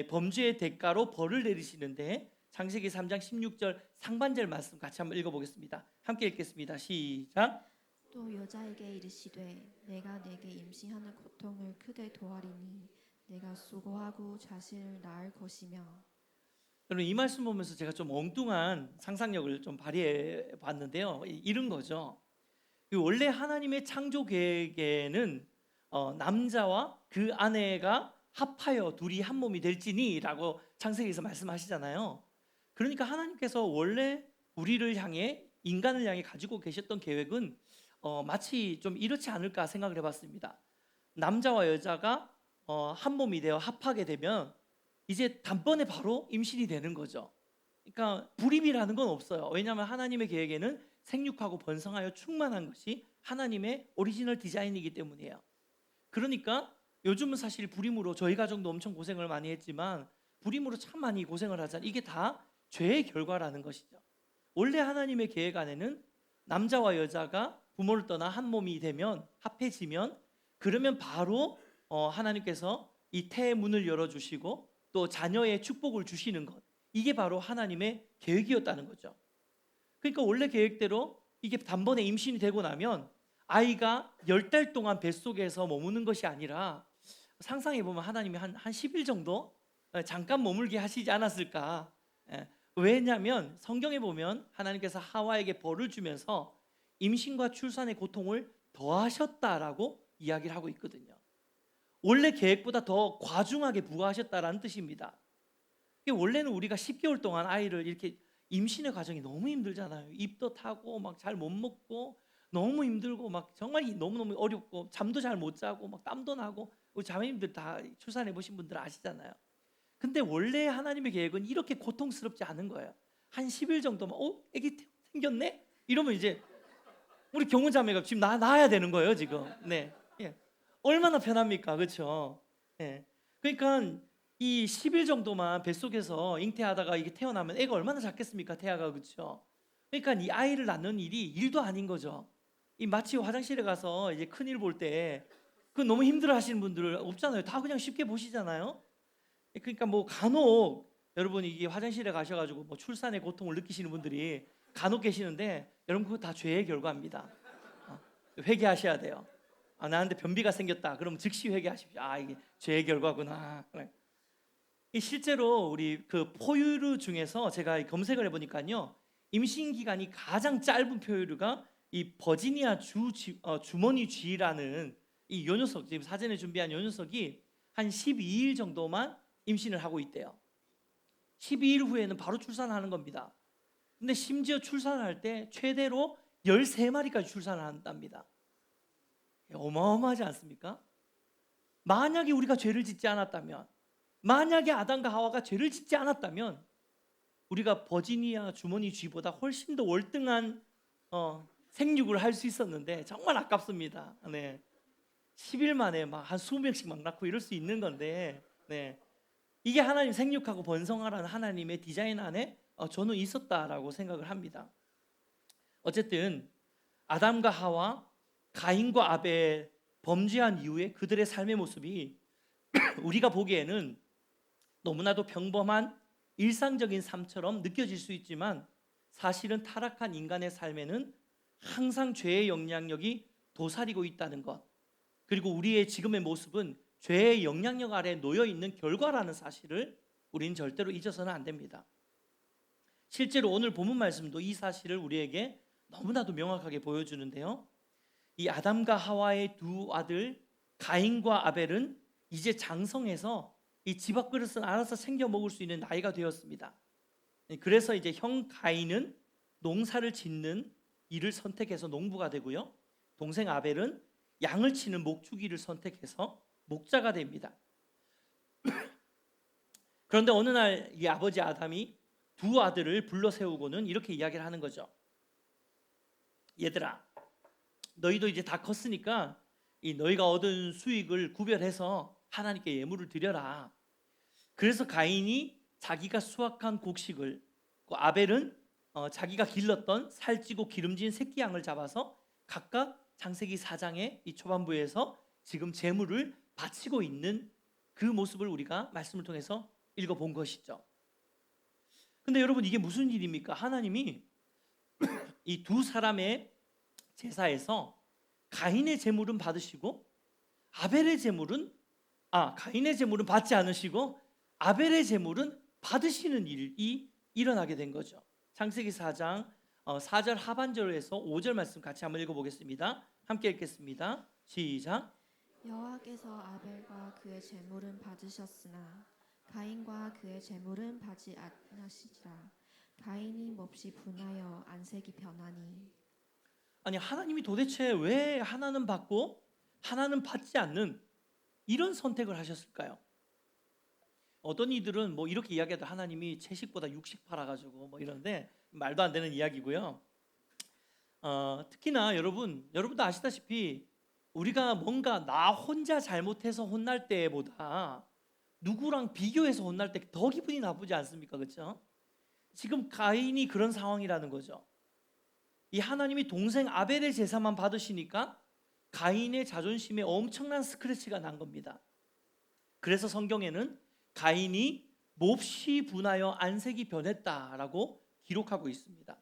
S1: 범죄의 대가로 벌을 내리시는데 창세기 3장 16절 상반절 말씀 같이 한번 읽어보겠습니다. 함께 읽겠습니다. 시작.
S4: 또 여자에게 이르시되 내가 내게 임신하는 고통을 크게 도하리니 내가 수고하고 자신을 낳을 것이며.
S1: 여러분 이 말씀 보면서 제가 좀 엉뚱한 상상력을 좀 발휘해 봤는데요. 이런 거죠. 원래 하나님의 창조 계획에는 남자와 그 아내가 합하여 둘이 한 몸이 될지니라고 창세기에서 말씀하시잖아요. 그러니까 하나님께서 원래 우리를 향해 인간을 향해 가지고 계셨던 계획은 마치 좀 이렇지 않을까 생각을 해봤습니다. 남자와 여자가 한 몸이 되어 합하게 되면 이제 단번에 바로 임신이 되는 거죠. 그러니까 불임이라는 건 없어요. 왜냐하면 하나님의 계획에는 생육하고 번성하여 충만한 것이 하나님의 오리지널 디자인이기 때문이에요. 그러니까 요즘은 사실 불임으로 저희 가정도 엄청 고생을 많이 했지만 불임으로 참 많이 고생을 하잖아요. 이게 다 죄의 결과라는 것이죠. 원래 하나님의 계획 안에는 남자와 여자가 부모를 떠나 한 몸이 되면 합해지면 그러면 바로 하나님께서 이 태의 문을 열어주시고 또 자녀의 축복을 주시는 것, 이게 바로 하나님의 계획이었다는 거죠. 그러니까 원래 계획대로 이게 단번에 임신이 되고 나면 아이가 10달 동안 뱃속에서 머무는 것이 아니라 상상해 보면 하나님이 한 10일 정도 잠깐 머물게 하시지 않았을까. 왜냐하면 성경에 보면 하나님께서 하와에게 벌을 주면서 임신과 출산의 고통을 더하셨다라고 이야기를 하고 있거든요. 원래 계획보다 더 과중하게 부과하셨다라는 뜻입니다. 원래는 우리가 10개월 동안 아이를 이렇게 임신의 과정이 너무 힘들잖아요. 입도 타고 막 잘 못 먹고 너무 힘들고 막 정말 너무너무 어렵고 잠도 잘 못 자고 막 땀도 나고 우리 자매님들 다 출산해 보신 분들 아시잖아요. 근데 원래 하나님의 계획은 이렇게 고통스럽지 않은 거예요. 한 10일 정도만 아기 생겼네? 이러면 이제 우리 경우 자매가 지금 낳아야 되는 거예요, 지금. 네. 예. 얼마나 편합니까? 그렇죠? 예. 그러니까 이 10일 정도만 뱃속에서 잉태하다가 이게 태어나면 애가 얼마나 작겠습니까? 태아가. 그렇죠? 그러니까 이 아이를 낳는 일이 일도 아닌 거죠. 이 마치 화장실에 가서 이제 큰일 볼 때 그 너무 힘들어 하시는 분들 없잖아요. 다 그냥 쉽게 보시잖아요. 그러니까 뭐 간혹 여러분 이게 화장실에 가셔가지고 뭐 출산의 고통을 느끼시는 분들이 간혹 계시는데 여러분 그거 다 죄의 결과입니다. 회개하셔야 돼요. 나한테 변비가 생겼다. 그럼 즉시 회개하십시오. 이게 죄의 결과구나. 실제로 우리 그 포유류 중에서 제가 검색을 해보니까요, 임신 기간이 가장 짧은 포유류가 이 버지니아 주머니 쥐라는 이 요 녀석, 지금 사전에 준비한 요 녀석이 한 12일 정도만 임신을 하고 있대요. 12일 후에는 바로 출산하는 겁니다. 근데 심지어 출산할 때 최대로 13마리까지 출산을 한답니다. 어마어마하지 않습니까? 만약에 우리가 죄를 짓지 않았다면, 만약에 아담과 하와가 죄를 짓지 않았다면 우리가 버지니아 주머니 쥐보다 훨씬 더 월등한 생육을 할 수 있었는데 정말 아깝습니다. 네. 10일 만에 막 한 20명씩 막 낳고 이럴 수 있는 건데, 네. 이게 하나님 생육하고 번성하라는 하나님의 디자인 안에 저는 있었다라고 생각을 합니다. 어쨌든 아담과 하와, 가인과 아벨 범죄한 이후에 그들의 삶의 모습이 우리가 보기에는 너무나도 평범한 일상적인 삶처럼 느껴질 수 있지만 사실은 타락한 인간의 삶에는 항상 죄의 영향력이 도사리고 있다는 것, 그리고 우리의 지금의 모습은 죄의 영향력 아래 놓여 있는 결과라는 사실을 우리는 절대로 잊어서는 안 됩니다. 실제로 오늘 본문 말씀도 이 사실을 우리에게 너무나도 명확하게 보여주는데요. 이 아담과 하와의 두 아들 가인과 아벨은 이제 장성해서 이 집밥그릇은 알아서 챙겨 먹을 수 있는 나이가 되었습니다. 그래서 이제 형 가인은 농사를 짓는 일을 선택해서 농부가 되고요, 동생 아벨은 양을 치는 목축이를 선택해서 목자가 됩니다. 그런데 어느 날 이 아버지 아담이 두 아들을 불러 세우고는 이렇게 이야기를 하는 거죠. 얘들아, 너희도 이제 다 컸으니까 이 너희가 얻은 수익을 구별해서 하나님께 예물을 드려라. 그래서 가인이 자기가 수확한 곡식을, 그 아벨은 자기가 길렀던 살찌고 기름진 새끼 양을 잡아서 각각 창세기 4장의 이 초반부에서 지금 제물을 바치고 있는 그 모습을 우리가 말씀을 통해서 읽어본 것이죠. 근데 여러분, 이게 무슨 일입니까? 하나님이 이 두 사람의 제사에서 가인의 제물은 받으시고 가인의 제물은 받지 않으시고 아벨의 제물은 받으시는 일이 일어나게 된 거죠. 창세기 4장 4절 하반절에서 5절 말씀 같이 한번 읽어보겠습니다. 함께 읽겠습니다. 시작.
S4: 여호와께서 아벨과 그의 제물은 받으셨으나 가인과 그의 제물은 받지 않으시리라. 가인이 몹시 분하여 안색이 변하니.
S1: 아니, 하나님이 도대체 왜 하나는 받고 하나는 받지 않는 이런 선택을 하셨을까요? 어떤 이들은 뭐 이렇게 이야기하다, 하나님이 채식보다 육식 팔아가지고 뭐 이런데 말도 안 되는 이야기고요. 특히나 여러분도 아시다시피 우리가 뭔가 나 혼자 잘못해서 혼날 때보다 누구랑 비교해서 혼날 때 더 기분이 나쁘지 않습니까? 그렇죠? 지금 가인이 그런 상황이라는 거죠. 이 하나님이 동생 아벨의 제사만 받으시니까 가인의 자존심에 엄청난 스크래치가 난 겁니다. 그래서 성경에는 가인이 몹시 분하여 안색이 변했다라고 기록하고 있습니다.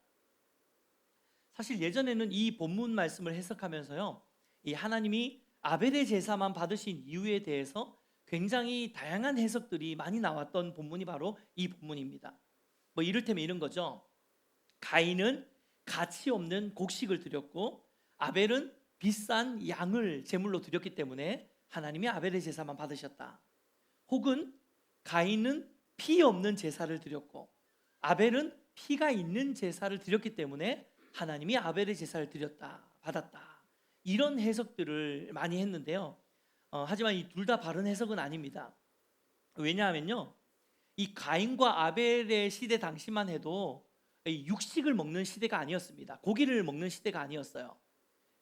S1: 사실 예전에는 이 본문 말씀을 해석하면서요, 이 하나님이 아벨의 제사만 받으신 이유에 대해서 굉장히 다양한 해석들이 많이 나왔던 본문이 바로 이 본문입니다. 뭐 이를테면 이런 거죠. 가인은 가치 없는 곡식을 드렸고 아벨은 비싼 양을 제물로 드렸기 때문에 하나님이 아벨의 제사만 받으셨다. 혹은 가인은 피 없는 제사를 드렸고 아벨은 피가 있는 제사를 드렸기 때문에 하나님이 아벨의 제사를 받았다. 이런 해석들을 많이 했는데요. 하지만 이 둘 다 바른 해석은 아닙니다. 왜냐하면요, 이 가인과 아벨의 시대 당시만 해도 육식을 먹는 시대가 아니었습니다. 고기를 먹는 시대가 아니었어요.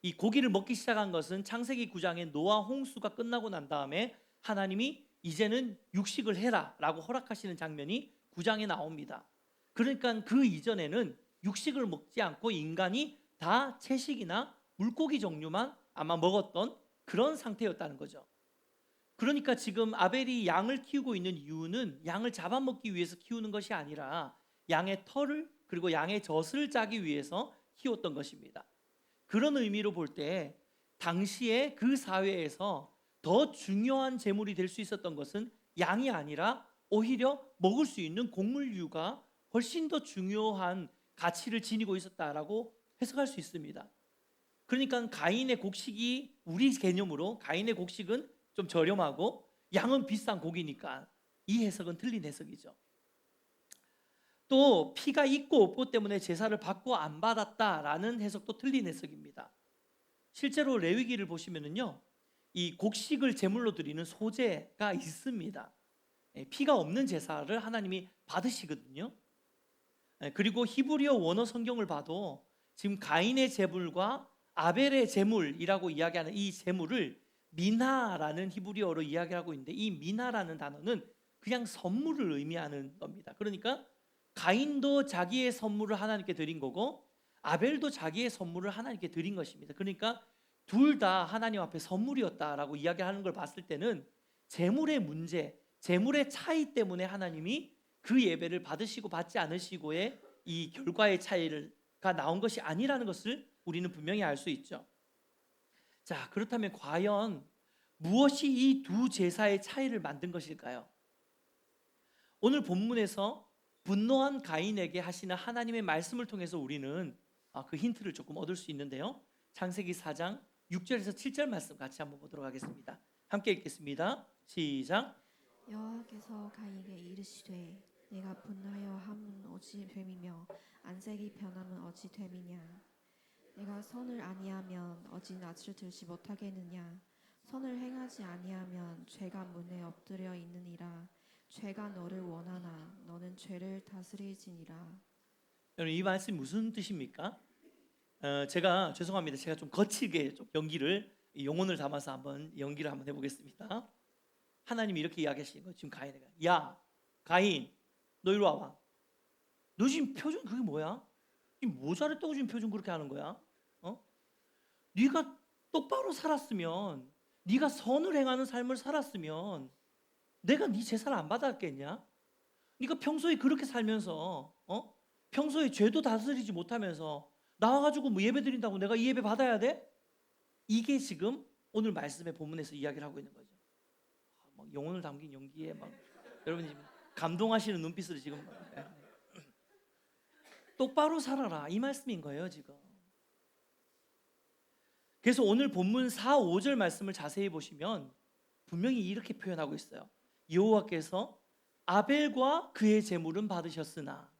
S1: 이 고기를 먹기 시작한 것은 창세기 9장의 노아 홍수가 끝나고 난 다음에 하나님이 이제는 육식을 해라 라고 허락하시는 장면이 9장에 나옵니다. 그러니까 그 이전에는 육식을 먹지 않고 인간이 다 채식이나 물고기 종류만 아마 먹었던 그런 상태였다는 거죠. 그러니까 지금 아벨이 양을 키우고 있는 이유는 양을 잡아먹기 위해서 키우는 것이 아니라 양의 털을 그리고 양의 젖을 짜기 위해서 키웠던 것입니다. 그런 의미로 볼 때 당시에 그 사회에서 더 중요한 제물이 될 수 있었던 것은 양이 아니라 오히려 먹을 수 있는 곡물류가 훨씬 더 중요한 가치를 지니고 있었다라고 해석할 수 있습니다. 그러니까 가인의 곡식이 우리 개념으로 가인의 곡식은 좀 저렴하고 양은 비싼 고기니까 이 해석은 틀린 해석이죠. 또 피가 있고 없고 때문에 제사를 받고 안 받았다라는 해석도 틀린 해석입니다. 실제로 레위기를 보시면은요, 이 곡식을 제물로 드리는 소제가 있습니다. 피가 없는 제사를 하나님이 받으시거든요. 그리고 히브리어 원어 성경을 봐도 지금 가인의 제물과 아벨의 제물이라고 이야기하는 이 제물을 미나라는 히브리어로 이야기하고 있는데, 이 미나라는 단어는 그냥 선물을 의미하는 겁니다. 그러니까 가인도 자기의 선물을 하나님께 드린 거고 아벨도 자기의 선물을 하나님께 드린 것입니다. 그러니까 둘 다 하나님 앞에 선물이었다라고 이야기하는 걸 봤을 때는 제물의 문제, 제물의 차이 때문에 하나님이 그 예배를 받으시고 받지 않으시고의 이 결과의 차이가 나온 것이 아니라는 것을 우리는 분명히 알 수 있죠. 자, 그렇다면 과연 무엇이 이 두 제사의 차이를 만든 것일까요? 오늘 본문에서 분노한 가인에게 하시는 하나님의 말씀을 통해서 우리는 그 힌트를 조금 얻을 수 있는데요. 창세기 4장 6절에서 7절 말씀 같이 한번 보도록 하겠습니다. 함께 읽겠습니다. 시작.
S4: 여호와께서 가인에게 이르시되 내가 분하여 함은 어찌 됨이며 안색이 변함은 어찌 됨이냐. 내가 선을 아니하면 어찌 낯을 들지 못하겠느냐. 선을 행하지 아니하면 죄가 문에 엎드려 있느니라. 죄가 너를 원하나 너는 죄를 다스리지니라.
S1: 여러분, 이 말씀이 무슨 뜻입니까? 제가 죄송합니다. 제가 좀 거칠게 좀 용언을 담아서 한번 연기를 한번 해보겠습니다. 하나님이 이렇게 이야기하시는 거예요. 지금 가인에게, 야 가인, 너 이리 와봐. 너 지금 표정 그게 뭐야? 뭐 잘했다고 지금 표정 그렇게 하는 거야? 네가 똑바로 살았으면, 네가 선을 행하는 삶을 살았으면 내가 네 제사를 안 받았겠냐? 네가 평소에 그렇게 살면서 평소에 죄도 다스리지 못하면서 나와가지고 뭐 예배 드린다고 내가 이 예배 받아야 돼? 이게 지금 오늘 말씀의 본문에서 이야기를 하고 있는 거죠. 막 영혼을 담긴 연기에 막 여러분 지금 감동하시는 눈빛으로 지금 똑바로 살아라 이 말씀인 거예요 지금. 그래서 오늘 본문 4, 5절 말씀을 자세히 보시면 분명히 이렇게 표현하고 있어요. 여호와께서 아벨과 그의 제물은 받으셨으나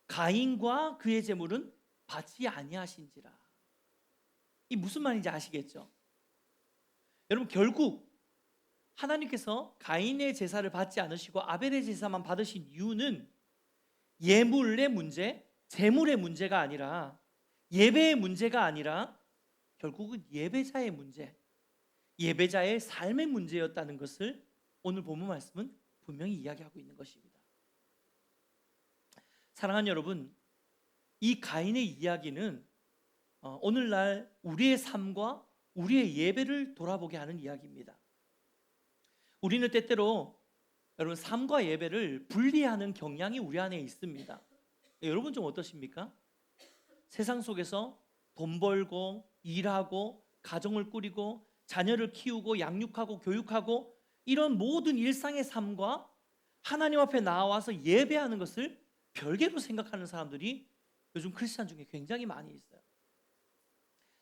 S1: 가인과 그의 제물은 받지 아니하신지라. 이 무슨 말인지 아시겠죠? 여러분 결국 하나님께서 가인의 제사를 받지 않으시고 아벨의 제사만 받으신 이유는 예물의 문제, 제물의 문제가 아니라, 예배의 문제가 아니라 결국은 예배자의 문제, 예배자의 삶의 문제였다는 것을 오늘 본문 말씀은 분명히 이야기하고 있는 것입니다. 사랑하는 여러분, 이 가인의 이야기는 오늘날 우리의 삶과 우리의 예배를 돌아보게 하는 이야기입니다. 우리는 때때로 여러분 삶과 예배를 분리하는 경향이 우리 안에 있습니다. 여러분 좀 어떠십니까? 세상 속에서 돈 벌고 일하고 가정을 꾸리고 자녀를 키우고 양육하고 교육하고 이런 모든 일상의 삶과 하나님 앞에 나와서 예배하는 것을 별개로 생각하는 사람들이 요즘 크리스찬 중에 굉장히 많이 있어요.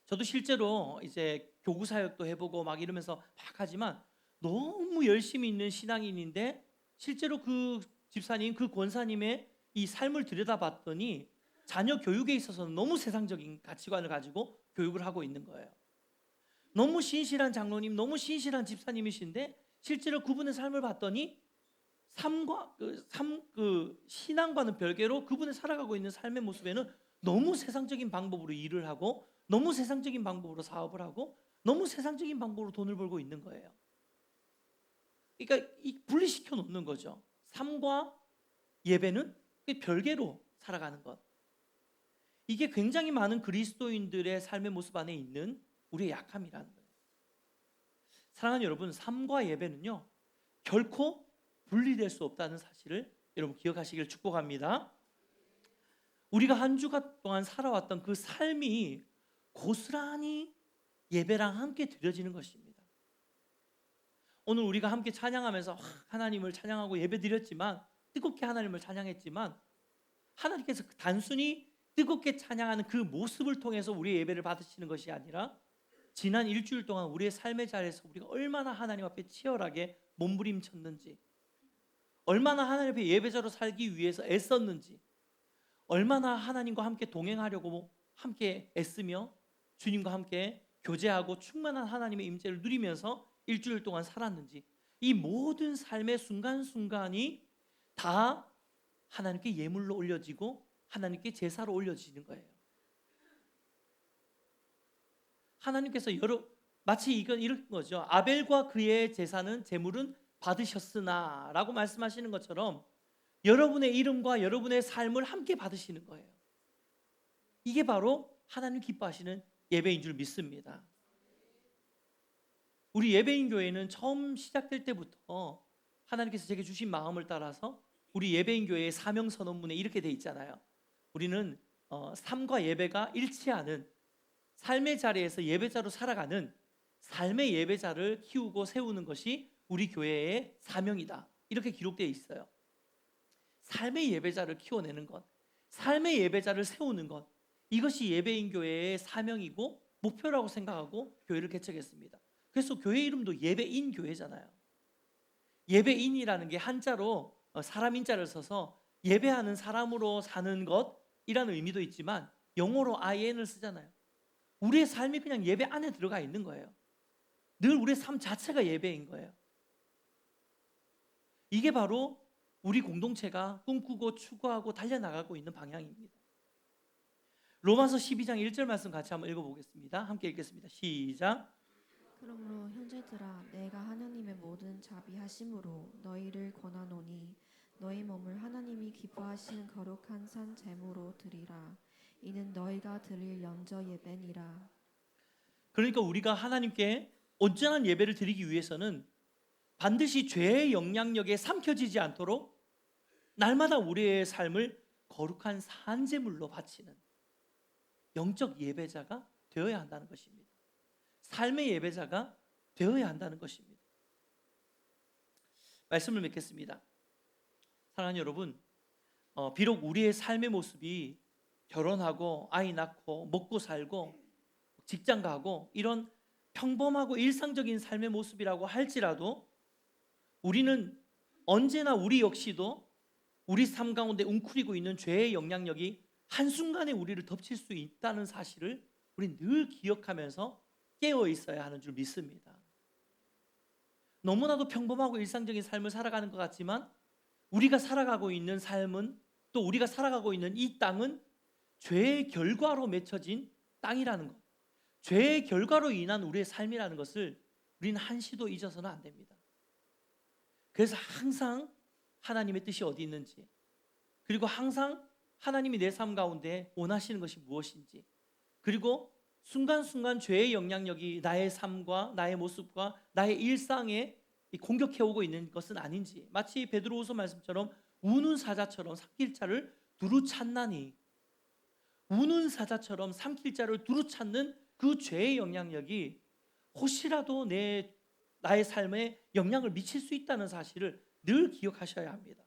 S1: 저도 실제로 이제 교구 사역도 해보고 막 이러면서 막 하지만 너무 열심히 있는 신앙인인데 실제로 그 집사님, 그 권사님의 이 삶을 들여다봤더니 자녀 교육에 있어서는 너무 세상적인 가치관을 가지고 교육을 하고 있는 거예요. 너무 신실한 장로님, 너무 신실한 집사님이신데 실제로 그분의 삶을 봤더니 신앙과는 별개로 그분의 살아가고 있는 삶의 모습에는 너무 세상적인 방법으로 일을 하고 너무 세상적인 방법으로 사업을 하고 너무 세상적인 방법으로 돈을 벌고 있는 거예요. 그러니까 분리시켜 놓는 거죠. 삶과 예배는 별개로 살아가는 것. 이게 굉장히 많은 그리스도인들의 삶의 모습 안에 있는 우리의 약함이라는 거예요. 사랑하는 여러분, 삶과 예배는요 결코 분리될 수 없다는 사실을 여러분 기억하시길 축복합니다. 우리가 한 주간 동안 살아왔던 그 삶이 고스란히 예배랑 함께 드려지는 것입니다. 오늘 우리가 함께 찬양하면서 하나님을 찬양하고 예배 드렸지만, 뜨겁게 하나님을 찬양했지만, 하나님께서 단순히 뜨겁게 찬양하는 그 모습을 통해서 우리의 예배를 받으시는 것이 아니라 지난 일주일 동안 우리의 삶의 자리에서 우리가 얼마나 하나님 앞에 치열하게 몸부림쳤는지, 얼마나 하나님 앞에 예배자로 살기 위해서 애썼는지, 얼마나 하나님과 함께 동행하려고 함께 애쓰며 주님과 함께 교제하고 충만한 하나님의 임재를 누리면서 일주일 동안 살았는지, 이 모든 삶의 순간순간이 다 하나님께 예물로 올려지고 하나님께 제사로 올려지는 거예요. 하나님께서 마치 이건 이런 거죠. 아벨과 그의 제사는 제물은 받으셨으나 라고 말씀하시는 것처럼 여러분의 이름과 여러분의 삶을 함께 받으시는 거예요. 이게 바로 하나님 기뻐하시는 예배인 줄 믿습니다. 우리 예배인 교회는 처음 시작될 때부터 하나님께서 제게 주신 마음을 따라서 우리 예배인 교회의 사명 선언문에 이렇게 돼 있잖아요. 우리는 삶과 예배가 일치하는 삶의 자리에서 예배자로 살아가는 삶의 예배자를 키우고 세우는 것이 우리 교회의 사명이다. 이렇게 기록되어 있어요. 삶의 예배자를 키워내는 것, 삶의 예배자를 세우는 것, 이것이 예배인 교회의 사명이고 목표라고 생각하고 교회를 개척했습니다. 그래서 교회 이름도 예배인 교회잖아요. 예배인이라는 게 한자로 사람 인자를 써서 예배하는 사람으로 사는 것이라는 의미도 있지만 영어로 IN을 쓰잖아요. 우리의 삶이 그냥 예배 안에 들어가 있는 거예요. 늘 우리의 삶 자체가 예배인 거예요. 이게 바로 우리 공동체가 꿈꾸고 추구하고 달려나가고 있는 방향입니다. 로마서 12장 1절 말씀 같이 한번 읽어보겠습니다. 함께 읽겠습니다. 시작.
S4: 그러므로 형제들아 내가 하나님의 모든 자비하심으로 너희를 권하노니 너희 몸을 하나님이 기뻐하시는 거룩한 산 제물로 드리라. 이는 너희가 드릴 연저 예배니라.
S1: 그러니까 우리가 하나님께 온전한 예배를 드리기 위해서는 반드시 죄의 영향력에 삼켜지지 않도록 날마다 우리의 삶을 거룩한 산제물로 바치는 영적 예배자가 되어야 한다는 것입니다. 삶의 예배자가 되어야 한다는 것입니다. 말씀을 맺겠습니다. 사랑하는 여러분, 비록 우리의 삶의 모습이 결혼하고 아이 낳고 먹고 살고 직장 가고 이런 평범하고 일상적인 삶의 모습이라고 할지라도 우리는 언제나 우리 역시도 우리 삶 가운데 웅크리고 있는 죄의 영향력이 한순간에 우리를 덮칠 수 있다는 사실을 우리 늘 기억하면서 깨어 있어야 하는 줄 믿습니다. 너무나도 평범하고 일상적인 삶을 살아가는 것 같지만 우리가 살아가고 있는 삶은, 또 우리가 살아가고 있는 이 땅은 죄의 결과로 맺혀진 땅이라는 것, 죄의 결과로 인한 우리의 삶이라는 것을 우리는 한시도 잊어서는 안 됩니다. 그래서 항상 하나님의 뜻이 어디 있는지, 그리고 항상 하나님이 내 삶 가운데 원하시는 것이 무엇인지, 그리고 순간순간 죄의 영향력이 나의 삶과 나의 모습과 나의 일상에 공격해오고 있는 것은 아닌지, 마치 베드로후서 말씀처럼 우는 사자처럼 삼킬 자를 두루 찾나니, 우는 사자처럼 삼킬 자를 두루 찾는 그 죄의 영향력이 혹시라도 나의 삶에 영향을 미칠 수 있다는 사실을 늘 기억하셔야 합니다.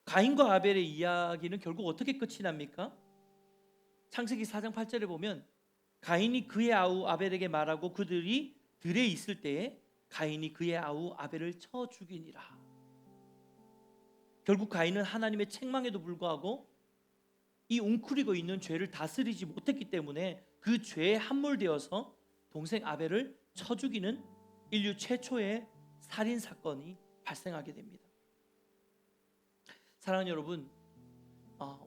S1: 가인과 아벨의 이야기는 결국 어떻게 끝이 납니까? 창세기 4장 8절에 보면 가인이 그의 아우 아벨에게 말하고 그들이 들에 있을 때에 가인이 그의 아우 아벨을 쳐 죽이니라. 결국 가인은 하나님의 책망에도 불구하고 이 웅크리고 있는 죄를 다스리지 못했기 때문에 그 죄에 함몰되어서 동생 아벨을 쳐 죽이는 인류 최초의 살인 사건이 발생하게 됩니다. 사랑하는 여러분,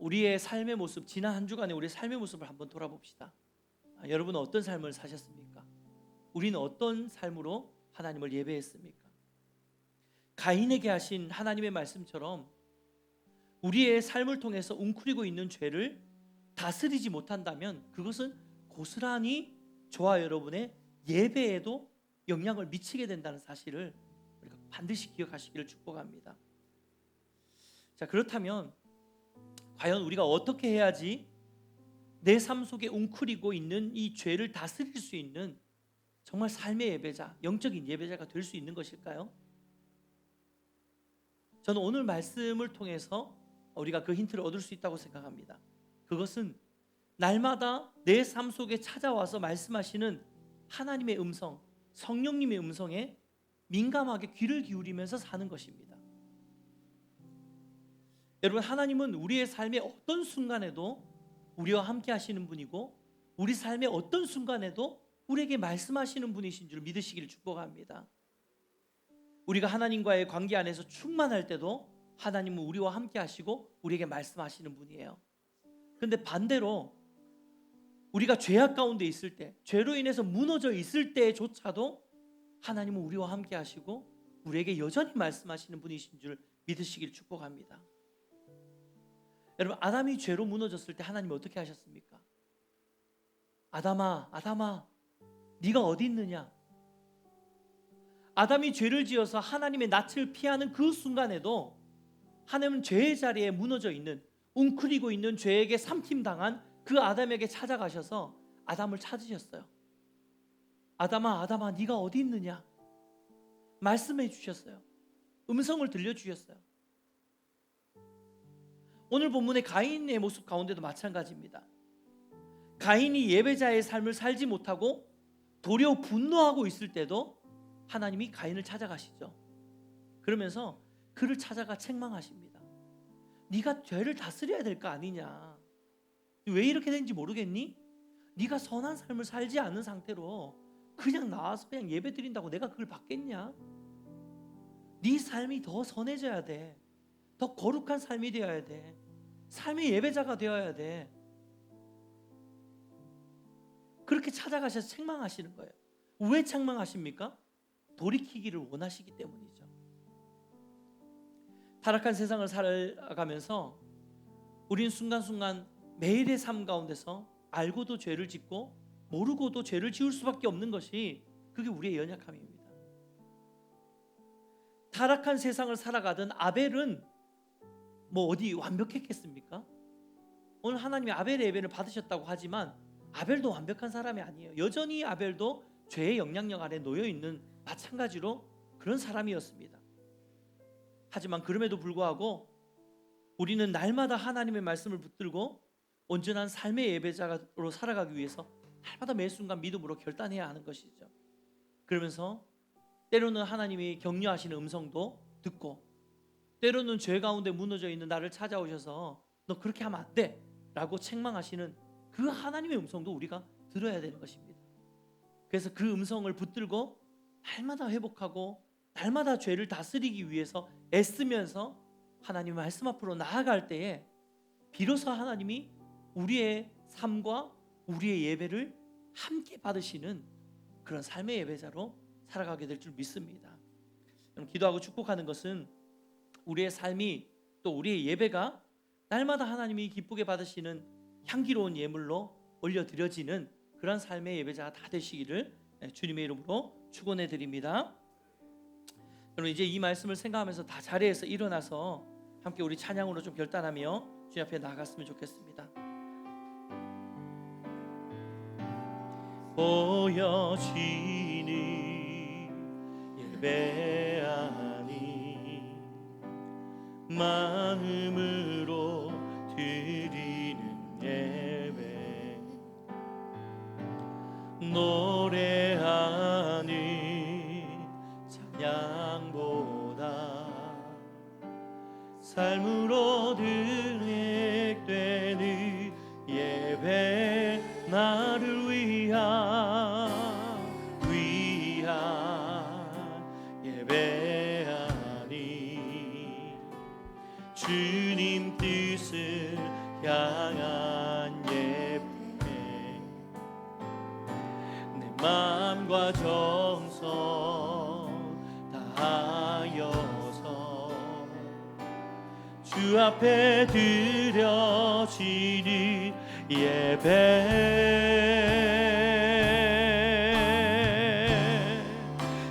S1: 우리의 삶의 모습, 지난 한 주간의 우리의 삶의 모습을 한번 돌아봅시다. 여러분은 어떤 삶을 사셨습니까? 우리는 어떤 삶으로 하나님을 예배했습니까? 가인에게 하신 하나님의 말씀처럼 우리의 삶을 통해서 웅크리고 있는 죄를 다스리지 못한다면 그것은 고스란히 저와 여러분의 예배에도 영향을 미치게 된다는 사실을 우리가 반드시 기억하시기를 축복합니다. 자, 그렇다면 과연 우리가 어떻게 해야지 내 삶 속에 웅크리고 있는 이 죄를 다스릴 수 있는 정말 삶의 예배자, 영적인 예배자가 될 수 있는 것일까요? 저는 오늘 말씀을 통해서 우리가 그 힌트를 얻을 수 있다고 생각합니다. 그것은 날마다 내 삶 속에 찾아와서 말씀하시는 하나님의 음성, 성령님의 음성에 민감하게 귀를 기울이면서 사는 것입니다. 여러분, 하나님은 우리의 삶의 어떤 순간에도 우리와 함께 하시는 분이고 우리 삶의 어떤 순간에도 우리에게 말씀하시는 분이신 줄 믿으시기를 축복합니다. 우리가 하나님과의 관계 안에서 충만할 때도 하나님은 우리와 함께 하시고 우리에게 말씀하시는 분이에요. 그런데 반대로 우리가 죄악 가운데 있을 때, 죄로 인해서 무너져 있을 때조차도 하나님은 우리와 함께 하시고 우리에게 여전히 말씀하시는 분이신 줄 믿으시기를 축복합니다. 여러분, 아담이 죄로 무너졌을 때 하나님이 어떻게 하셨습니까? 아담아, 아담아, 네가 어디 있느냐? 아담이 죄를 지어서 하나님의 낯을 피하는 그 순간에도 하나님은 죄의 자리에 무너져 있는, 웅크리고 있는 죄에게 삼킴당한 그 아담에게 찾아가셔서 아담을 찾으셨어요. 아담아, 아담아, 네가 어디 있느냐? 말씀해 주셨어요. 음성을 들려주셨어요. 오늘 본문의 가인의 모습 가운데도 마찬가지입니다. 가인이 예배자의 삶을 살지 못하고 도리어 분노하고 있을 때도 하나님이 가인을 찾아가시죠. 그러면서 그를 찾아가 책망하십니다. 네가 죄를 다스려야 될 거 아니냐? 왜 이렇게 된지 모르겠니? 네가 선한 삶을 살지 않는 상태로 그냥 나와서 그냥 예배 드린다고 내가 그걸 받겠냐? 네 삶이 더 선해져야 돼. 더 거룩한 삶이 되어야 돼. 삶의 예배자가 되어야 돼. 그렇게 찾아가셔서 책망하시는 거예요. 왜 책망하십니까? 돌이키기를 원하시기 때문이죠. 타락한 세상을 살아가면서 우린 순간순간 매일의 삶 가운데서 알고도 죄를 짓고 모르고도 죄를 지을 수밖에 없는 것이 그게 우리의 연약함입니다. 타락한 세상을 살아가던 아벨은 뭐 어디 완벽했겠습니까? 오늘 하나님이 아벨의 예배를 받으셨다고 하지만 아벨도 완벽한 사람이 아니에요. 여전히 아벨도 죄의 영향력 아래 놓여있는 마찬가지로 그런 사람이었습니다. 하지만 그럼에도 불구하고 우리는 날마다 하나님의 말씀을 붙들고 온전한 삶의 예배자로 살아가기 위해서 날마다 매 순간 믿음으로 결단해야 하는 것이죠. 그러면서 때로는 하나님이 격려하시는 음성도 듣고, 때로는 죄 가운데 무너져 있는 나를 찾아오셔서 너 그렇게 하면 안 돼 라고 책망하시는 그 하나님의 음성도 우리가 들어야 되는 것입니다. 그래서 그 음성을 붙들고 날마다 회복하고 날마다 죄를 다스리기 위해서 애쓰면서 하나님의 말씀 앞으로 나아갈 때에 비로소 하나님이 우리의 삶과 우리의 예배를 함께 받으시는 그런 삶의 예배자로 살아가게 될 줄 믿습니다. 여러분, 기도하고 축복하는 것은 우리의 삶이 또 우리의 예배가 날마다 하나님이 기쁘게 받으시는 향기로운 예물로 올려드려지는 그런 삶의 예배자가 다 되시기를 주님의 이름으로 축원해 드립니다. 여러분, 이제 이 말씀을 생각하면서 다 자리에서 일어나서 함께 우리 찬양으로 좀 결단하며 주님 앞에 나아갔으면 좋겠습니다. 보여지니 예배하니 마음으로 드리는 예배, 노래하니 찬양보다 삶으로 드리되는 예배, 나를 위한 예배하니 주님 뜻을 향한 예배, 내 마음과 정성 다하여서 주 앞에 드려지니 예배,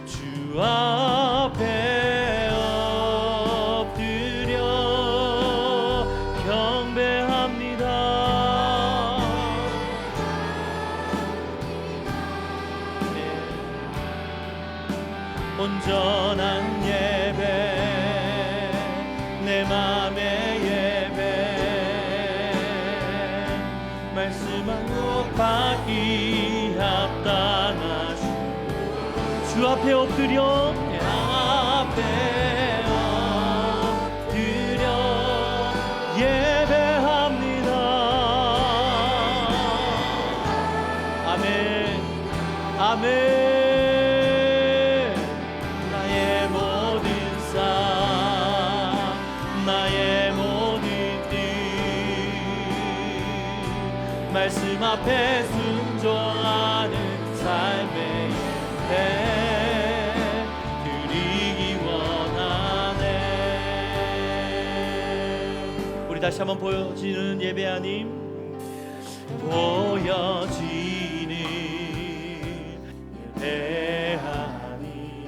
S1: 주 앞에 엎드려 경배합니다. 네. 온전한 예배, 내 맘의 예배, 말씀하고 받기 합당하시 주 앞에 엎드려, 앞에 엎드려 예배합니다. 아멘, 아멘. 나의 모든 삶, 나의 모든 뜻, 말씀 앞에 순종하는 삶의 예배 드리기 원하네. 우리 다시 한번 보여지는 예배하님, 보여지는 예배하니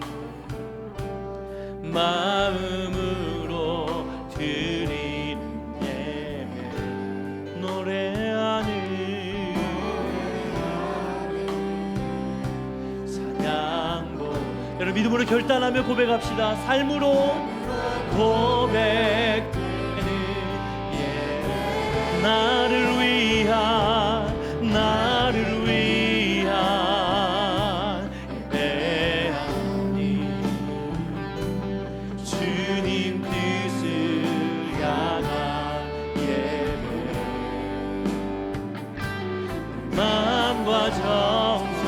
S1: 마음으로 드리는 예배, 노래하는 찬양고. 여러분, 믿음으로 결단하며 고백합시다. 삶으로 고백되는 예배, 나를 위한, 나를 위한 예배하니 주님 뜻을 향한 예배, 마음과 정성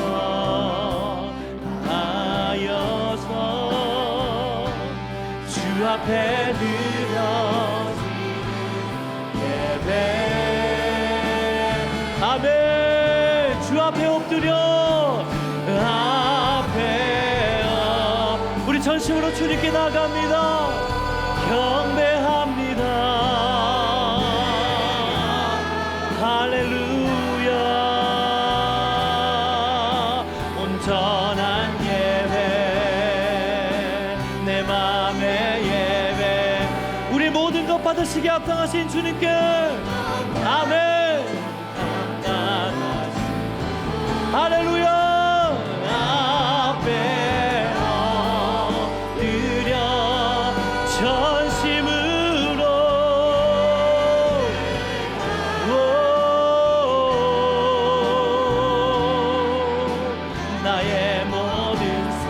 S1: 다하여서 주 앞에 드려진 예배, 아멘. 주 앞에 엎드려, 앞에 우리 전심으로 주님께 나아갑니다. 경배합니다. 할렐루야. 온전한 예배, 내 맘의 예배, 우리 모든 것 받으시게 합당하신 주님께 아멘. 할렐루야. 앞에 엎드려 전심으로 나의 모든 삶,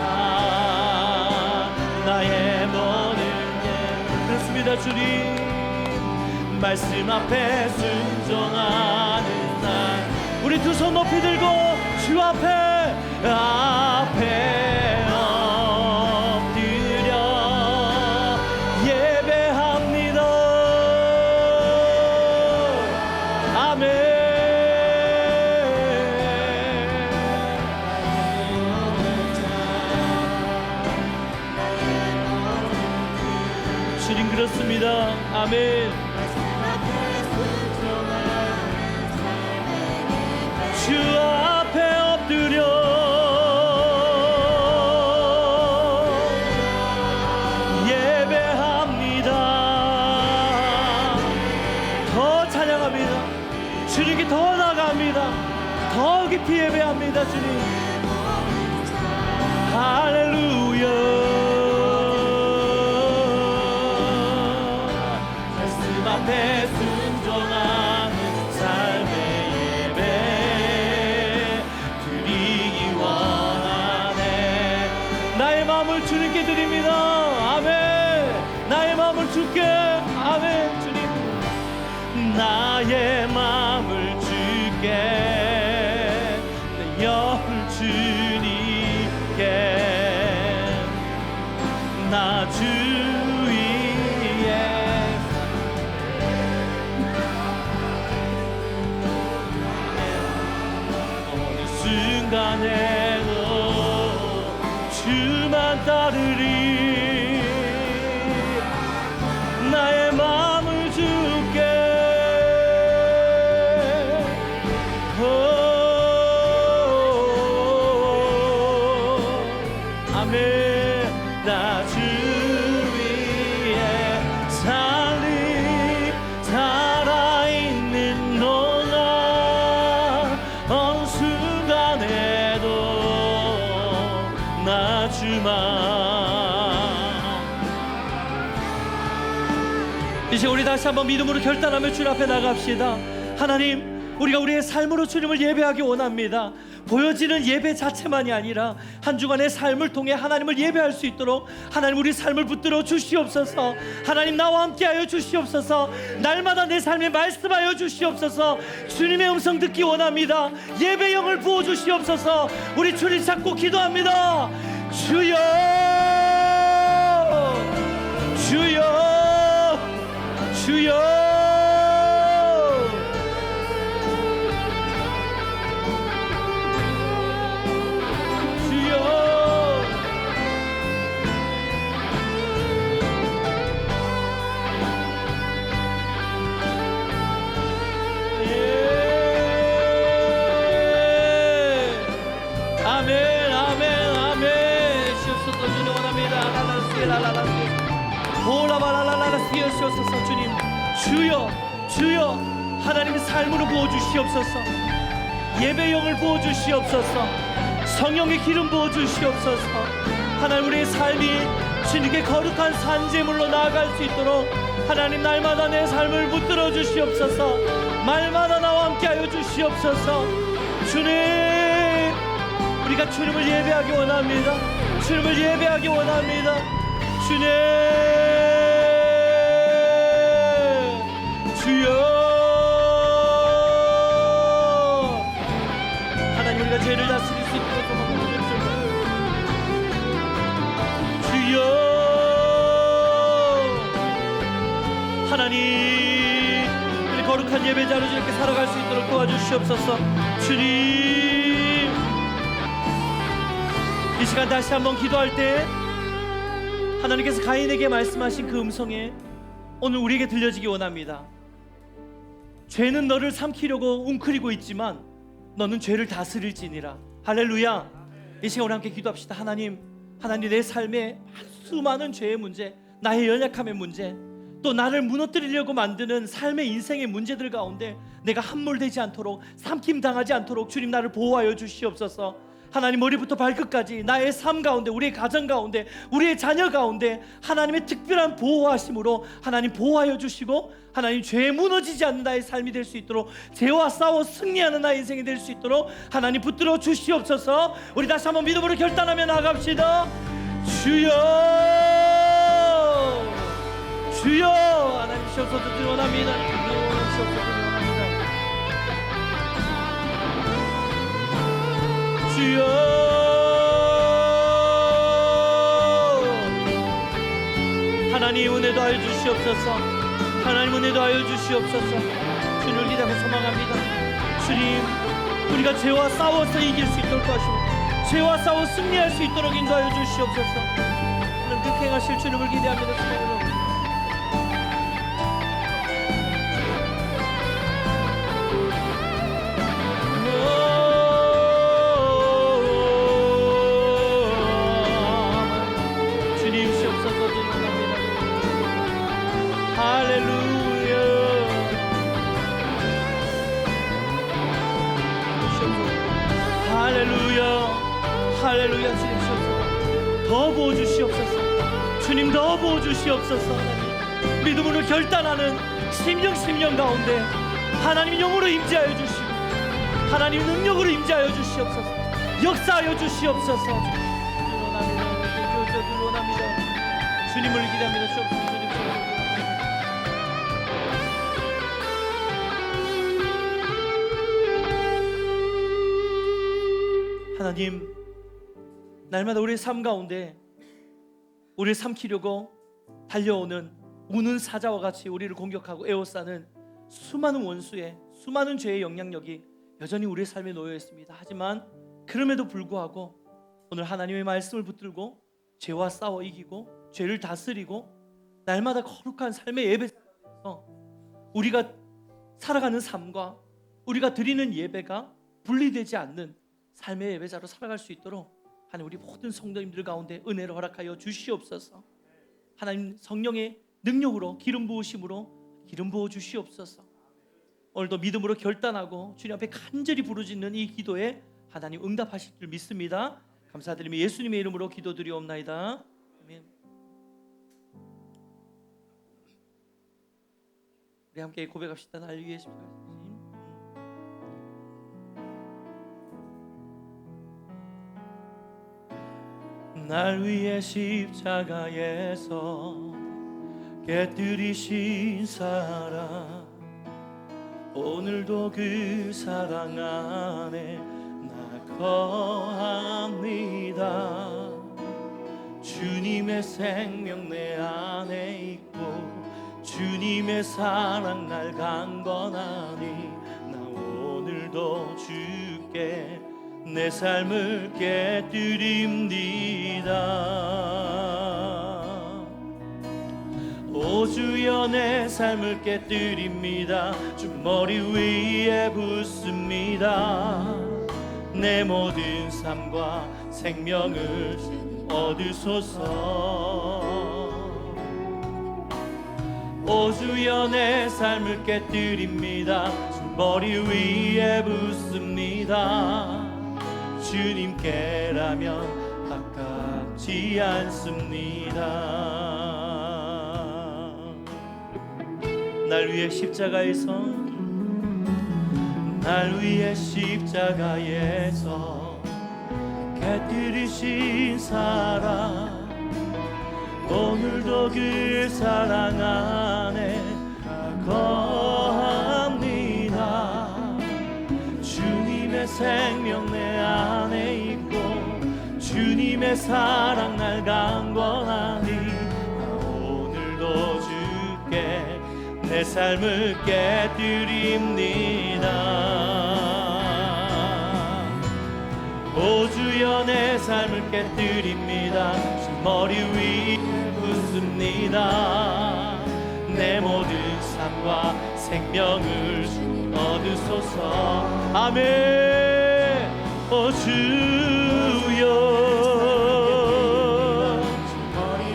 S1: 나의 모든 예. 그렇습니다. 주님 말씀 앞에 순종하는 날, 우리 두 손 높이 들고 주 앞에 엎드려 예배합니다. 아멘. 주님 그렇습니다. 아멘. 주 앞에 엎드려 예배합니다. 더 찬양합니다. 주님께 더 나아갑니다. 더 깊이 예배합니다. 주님 할렐루야. 말씀 앞에 순종하는 삶의 예배 드리기 원하네. 나의 마음을 주님께 드립니다. 아멘. 나의 마음을 주께. 아멘. 주님 나의 마음을 주께, 내 영을 주님께, 나 주 위에 어느 순간에도 주만 따르리. 나의 마음을 주께. 아멘. 나 주 위에 살아있는 동안 어느 순간에도 나 주만. 이제 우리 다시 한번 믿음으로 결단하며 주님 앞에 나갑시다. 하나님, 우리가 우리의 삶으로 주님을 예배하기 원합니다. 보여지는 예배 자체만이 아니라 한 주간의 삶을 통해 하나님을 예배할 수 있도록 하나님 우리 삶을 붙들어 주시옵소서. 하나님 나와 함께하여 주시옵소서. 날마다 내 삶에 말씀하여 주시옵소서. 주님의 음성 듣기 원합니다. 예배 영을 부어 주시옵소서. 우리 주님 찾고 기도합니다. 주여, 주여, 주여. 주님, 주여, 주여, 하나님의 삶으로 부어주시옵소서. 예배영을 부어주시옵소서. 성령의 기름 부어주시옵소서. 하나님 우리의 삶이 주님께 거룩한 산제물로 나아갈 수 있도록 하나님 날마다 내 삶을 붙들어 주시옵소서. 말마다 나와 함께하여 주시옵소서. 주님, 우리가 주님을 예배하기 원합니다. 주님을 예배하기 원합니다. 주님, 주여. 하나님 우리가 죄를 다스릴 수 있도록 도와주옵소서. 주여. 하나님 우리 거룩한 예배자로 이렇게 살아갈 수 있도록 도와주시옵소서. 주님, 이 시간 다시 한번 기도할 때 하나님께서 가인에게 말씀하신 그 음성에 오늘 우리에게 들려지기 원합니다. 죄는 너를 삼키려고 웅크리고 있지만 너는 죄를 다스릴지니라. 할렐루야. 이 시간 우리 함께 기도합시다. 하나님 내 삶에 수많은 죄의 문제, 나의 연약함의 문제, 또 나를 무너뜨리려고 만드는 삶의 인생의 문제들 가운데 내가 함몰되지 않도록, 삼킴당하지 않도록 주님 나를 보호하여 주시옵소서. 하나님 머리부터 발끝까지 나의 삶 가운데, 우리의 가정 가운데, 우리의 자녀 가운데 하나님의 특별한 보호하심으로 하나님 보호하여 주시고, 하나님 죄에 무너지지 않는 나의 삶이 될 수 있도록, 죄와 싸워 승리하는 나의 인생이 될 수 있도록 하나님 붙들어 주시옵소서. 우리 다시 한번 믿음으로 결단하며 나아갑시다. 주여, 주여. 하나님 주옵소서. 원합니다. 주여, 하나님 은혜 더하여 주시옵소서. 하나님 은혜 더하여 주시옵소서. 주님을 기다려 소망합니다. 주님, 우리가 죄와 싸워서 이길 수 있도록 도와주시고 죄와 싸워 승리할 수 있도록 인도하여 주시옵소서. 하나님 그 행하실 주님을 기대합니다. 소망합니다. 할렐루야. 주님 주옵소서. 더 부어주시옵소서. 주님 더 부어주시옵소서. 하나님 믿음으로 결단하는 심령 가운데 하나님 영으로 임재하여 주시고 하나님 능력으로 임재하여 주시옵소서. 역사하여 주시옵소서. 주님 원합니다. 주님을 기대합니다. 주옵소서. 하나님, 날마다 우리의 삶 가운데 우리를 삼키려고 달려오는 우는 사자와 같이 우리를 공격하고 에워싸는 수많은 원수의, 수많은 죄의 영향력이 여전히 우리의 삶에 놓여 있습니다. 하지만 그럼에도 불구하고 오늘 하나님의 말씀을 붙들고 죄와 싸워 이기고 죄를 다스리고 날마다 거룩한 삶의 예배에서 우리가 살아가는 삶과 우리가 드리는 예배가 분리되지 않는 삶의 예배자로 살아갈 수 있도록 하나님 우리 모든 성도님들 가운데 은혜를 허락하여 주시옵소서. 하나님 성령의 능력으로 기름 부으심으로 기름 부어 주시옵소서. 오늘도 믿음으로 결단하고 주님 앞에 간절히 부르짖는 이 기도에 하나님 응답하실 줄 믿습니다. 감사드리며 예수님의 이름으로 기도드리옵나이다. 아멘. 우리 함께 고백합시다. 날 위해 십자가 지신 날 위해 십자가에서 깨뜨리신 사랑, 오늘도 그 사랑 안에 나 거합니다. 주님의 생명 내 안에 있고 주님의 사랑 날 강건하니 나 오늘도 주께 내 삶을 깨뜨립니다. 오 주여 내 삶을 깨뜨립니다. 주 머리 위에 붓습니다. 내 모든 삶과 생명을 얻으소서. 오 주여 내 삶을 깨뜨립니다. 주 머리 위에 붓습니다. 주님께라면 아깝지 않습니다. 날 위해 십자가에서 날 위해 십자가에서 깨뜨리신 사랑, 오늘도 그 사랑 안에 거합니다. 주님의 생명 내 안에 있고 주님의 사랑 날 강건하니 나 오늘도 주께 내 삶을 깨뜨립니다. 오 주여 주여 내 삶을 깨뜨립니다. 주 머리 위에 붓습니다. 내 모든 삶과 생명을 얻으소서. 아멘. 오 주여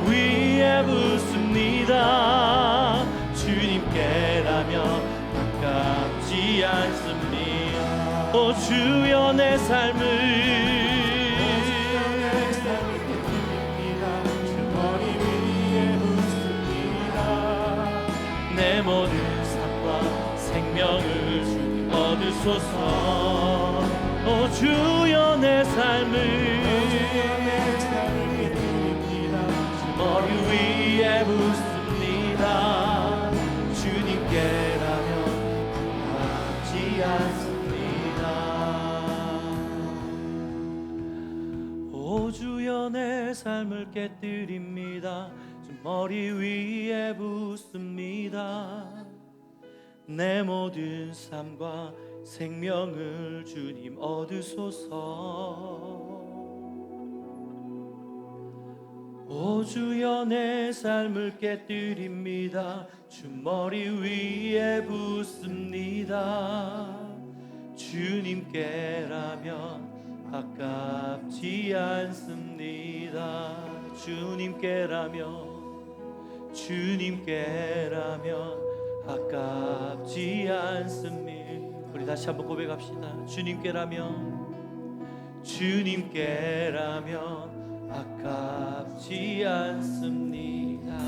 S1: 위에 붓습니다. 주님께라면 가깝지 않습니다. 오 주여 내 삶을 내 모든 삶과 생명을 얻으소서. 오 주여 내 삶을 머리 위에 붓습니다. 주님께라면 가지 않습니다. 오 주여 내 삶을 깨뜨립니다. 주 머리 위에 붓습니다. 내 모든 삶과 생명을 주님 얻으소서. 오 주여 내 삶을 깨뜨립니다. 주 머리 위에 붓습니다. 주님께라면 가깝지 않습니다. 주님께라면 가깝지 않습니다. 우리 다시 한번 고백합시다. 주님께라면 아깝지 않습니다.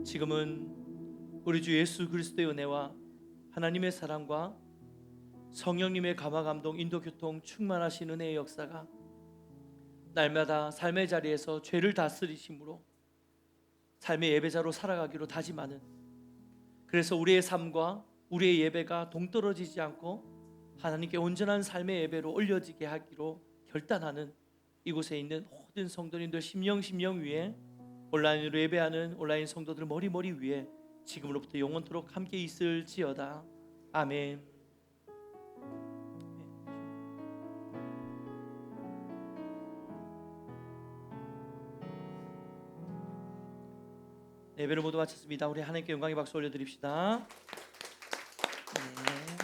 S1: 지금은 우리 주 예수 그리스도의 은혜와 하나님의 사랑과 성령님의 감화 감동 인도 교통 충만하신 은혜의 역사가 날마다 삶의 자리에서 죄를 다스리심으로 삶의 예배자로 살아가기로 다짐하는, 그래서 우리의 삶과 우리의 예배가 동떨어지지 않고 하나님께 온전한 삶의 예배로 올려지게 하기로 결단하는 이곳에 있는 모든 성도님들 심령 위에, 온라인으로 예배하는 온라인 성도들 머리 위에 지금으로부터 영원토록 함께 있을지어다. 아멘. 예배를 모두 마쳤습니다. 우리 하나님께 영광의 박수 올려드립시다. 네.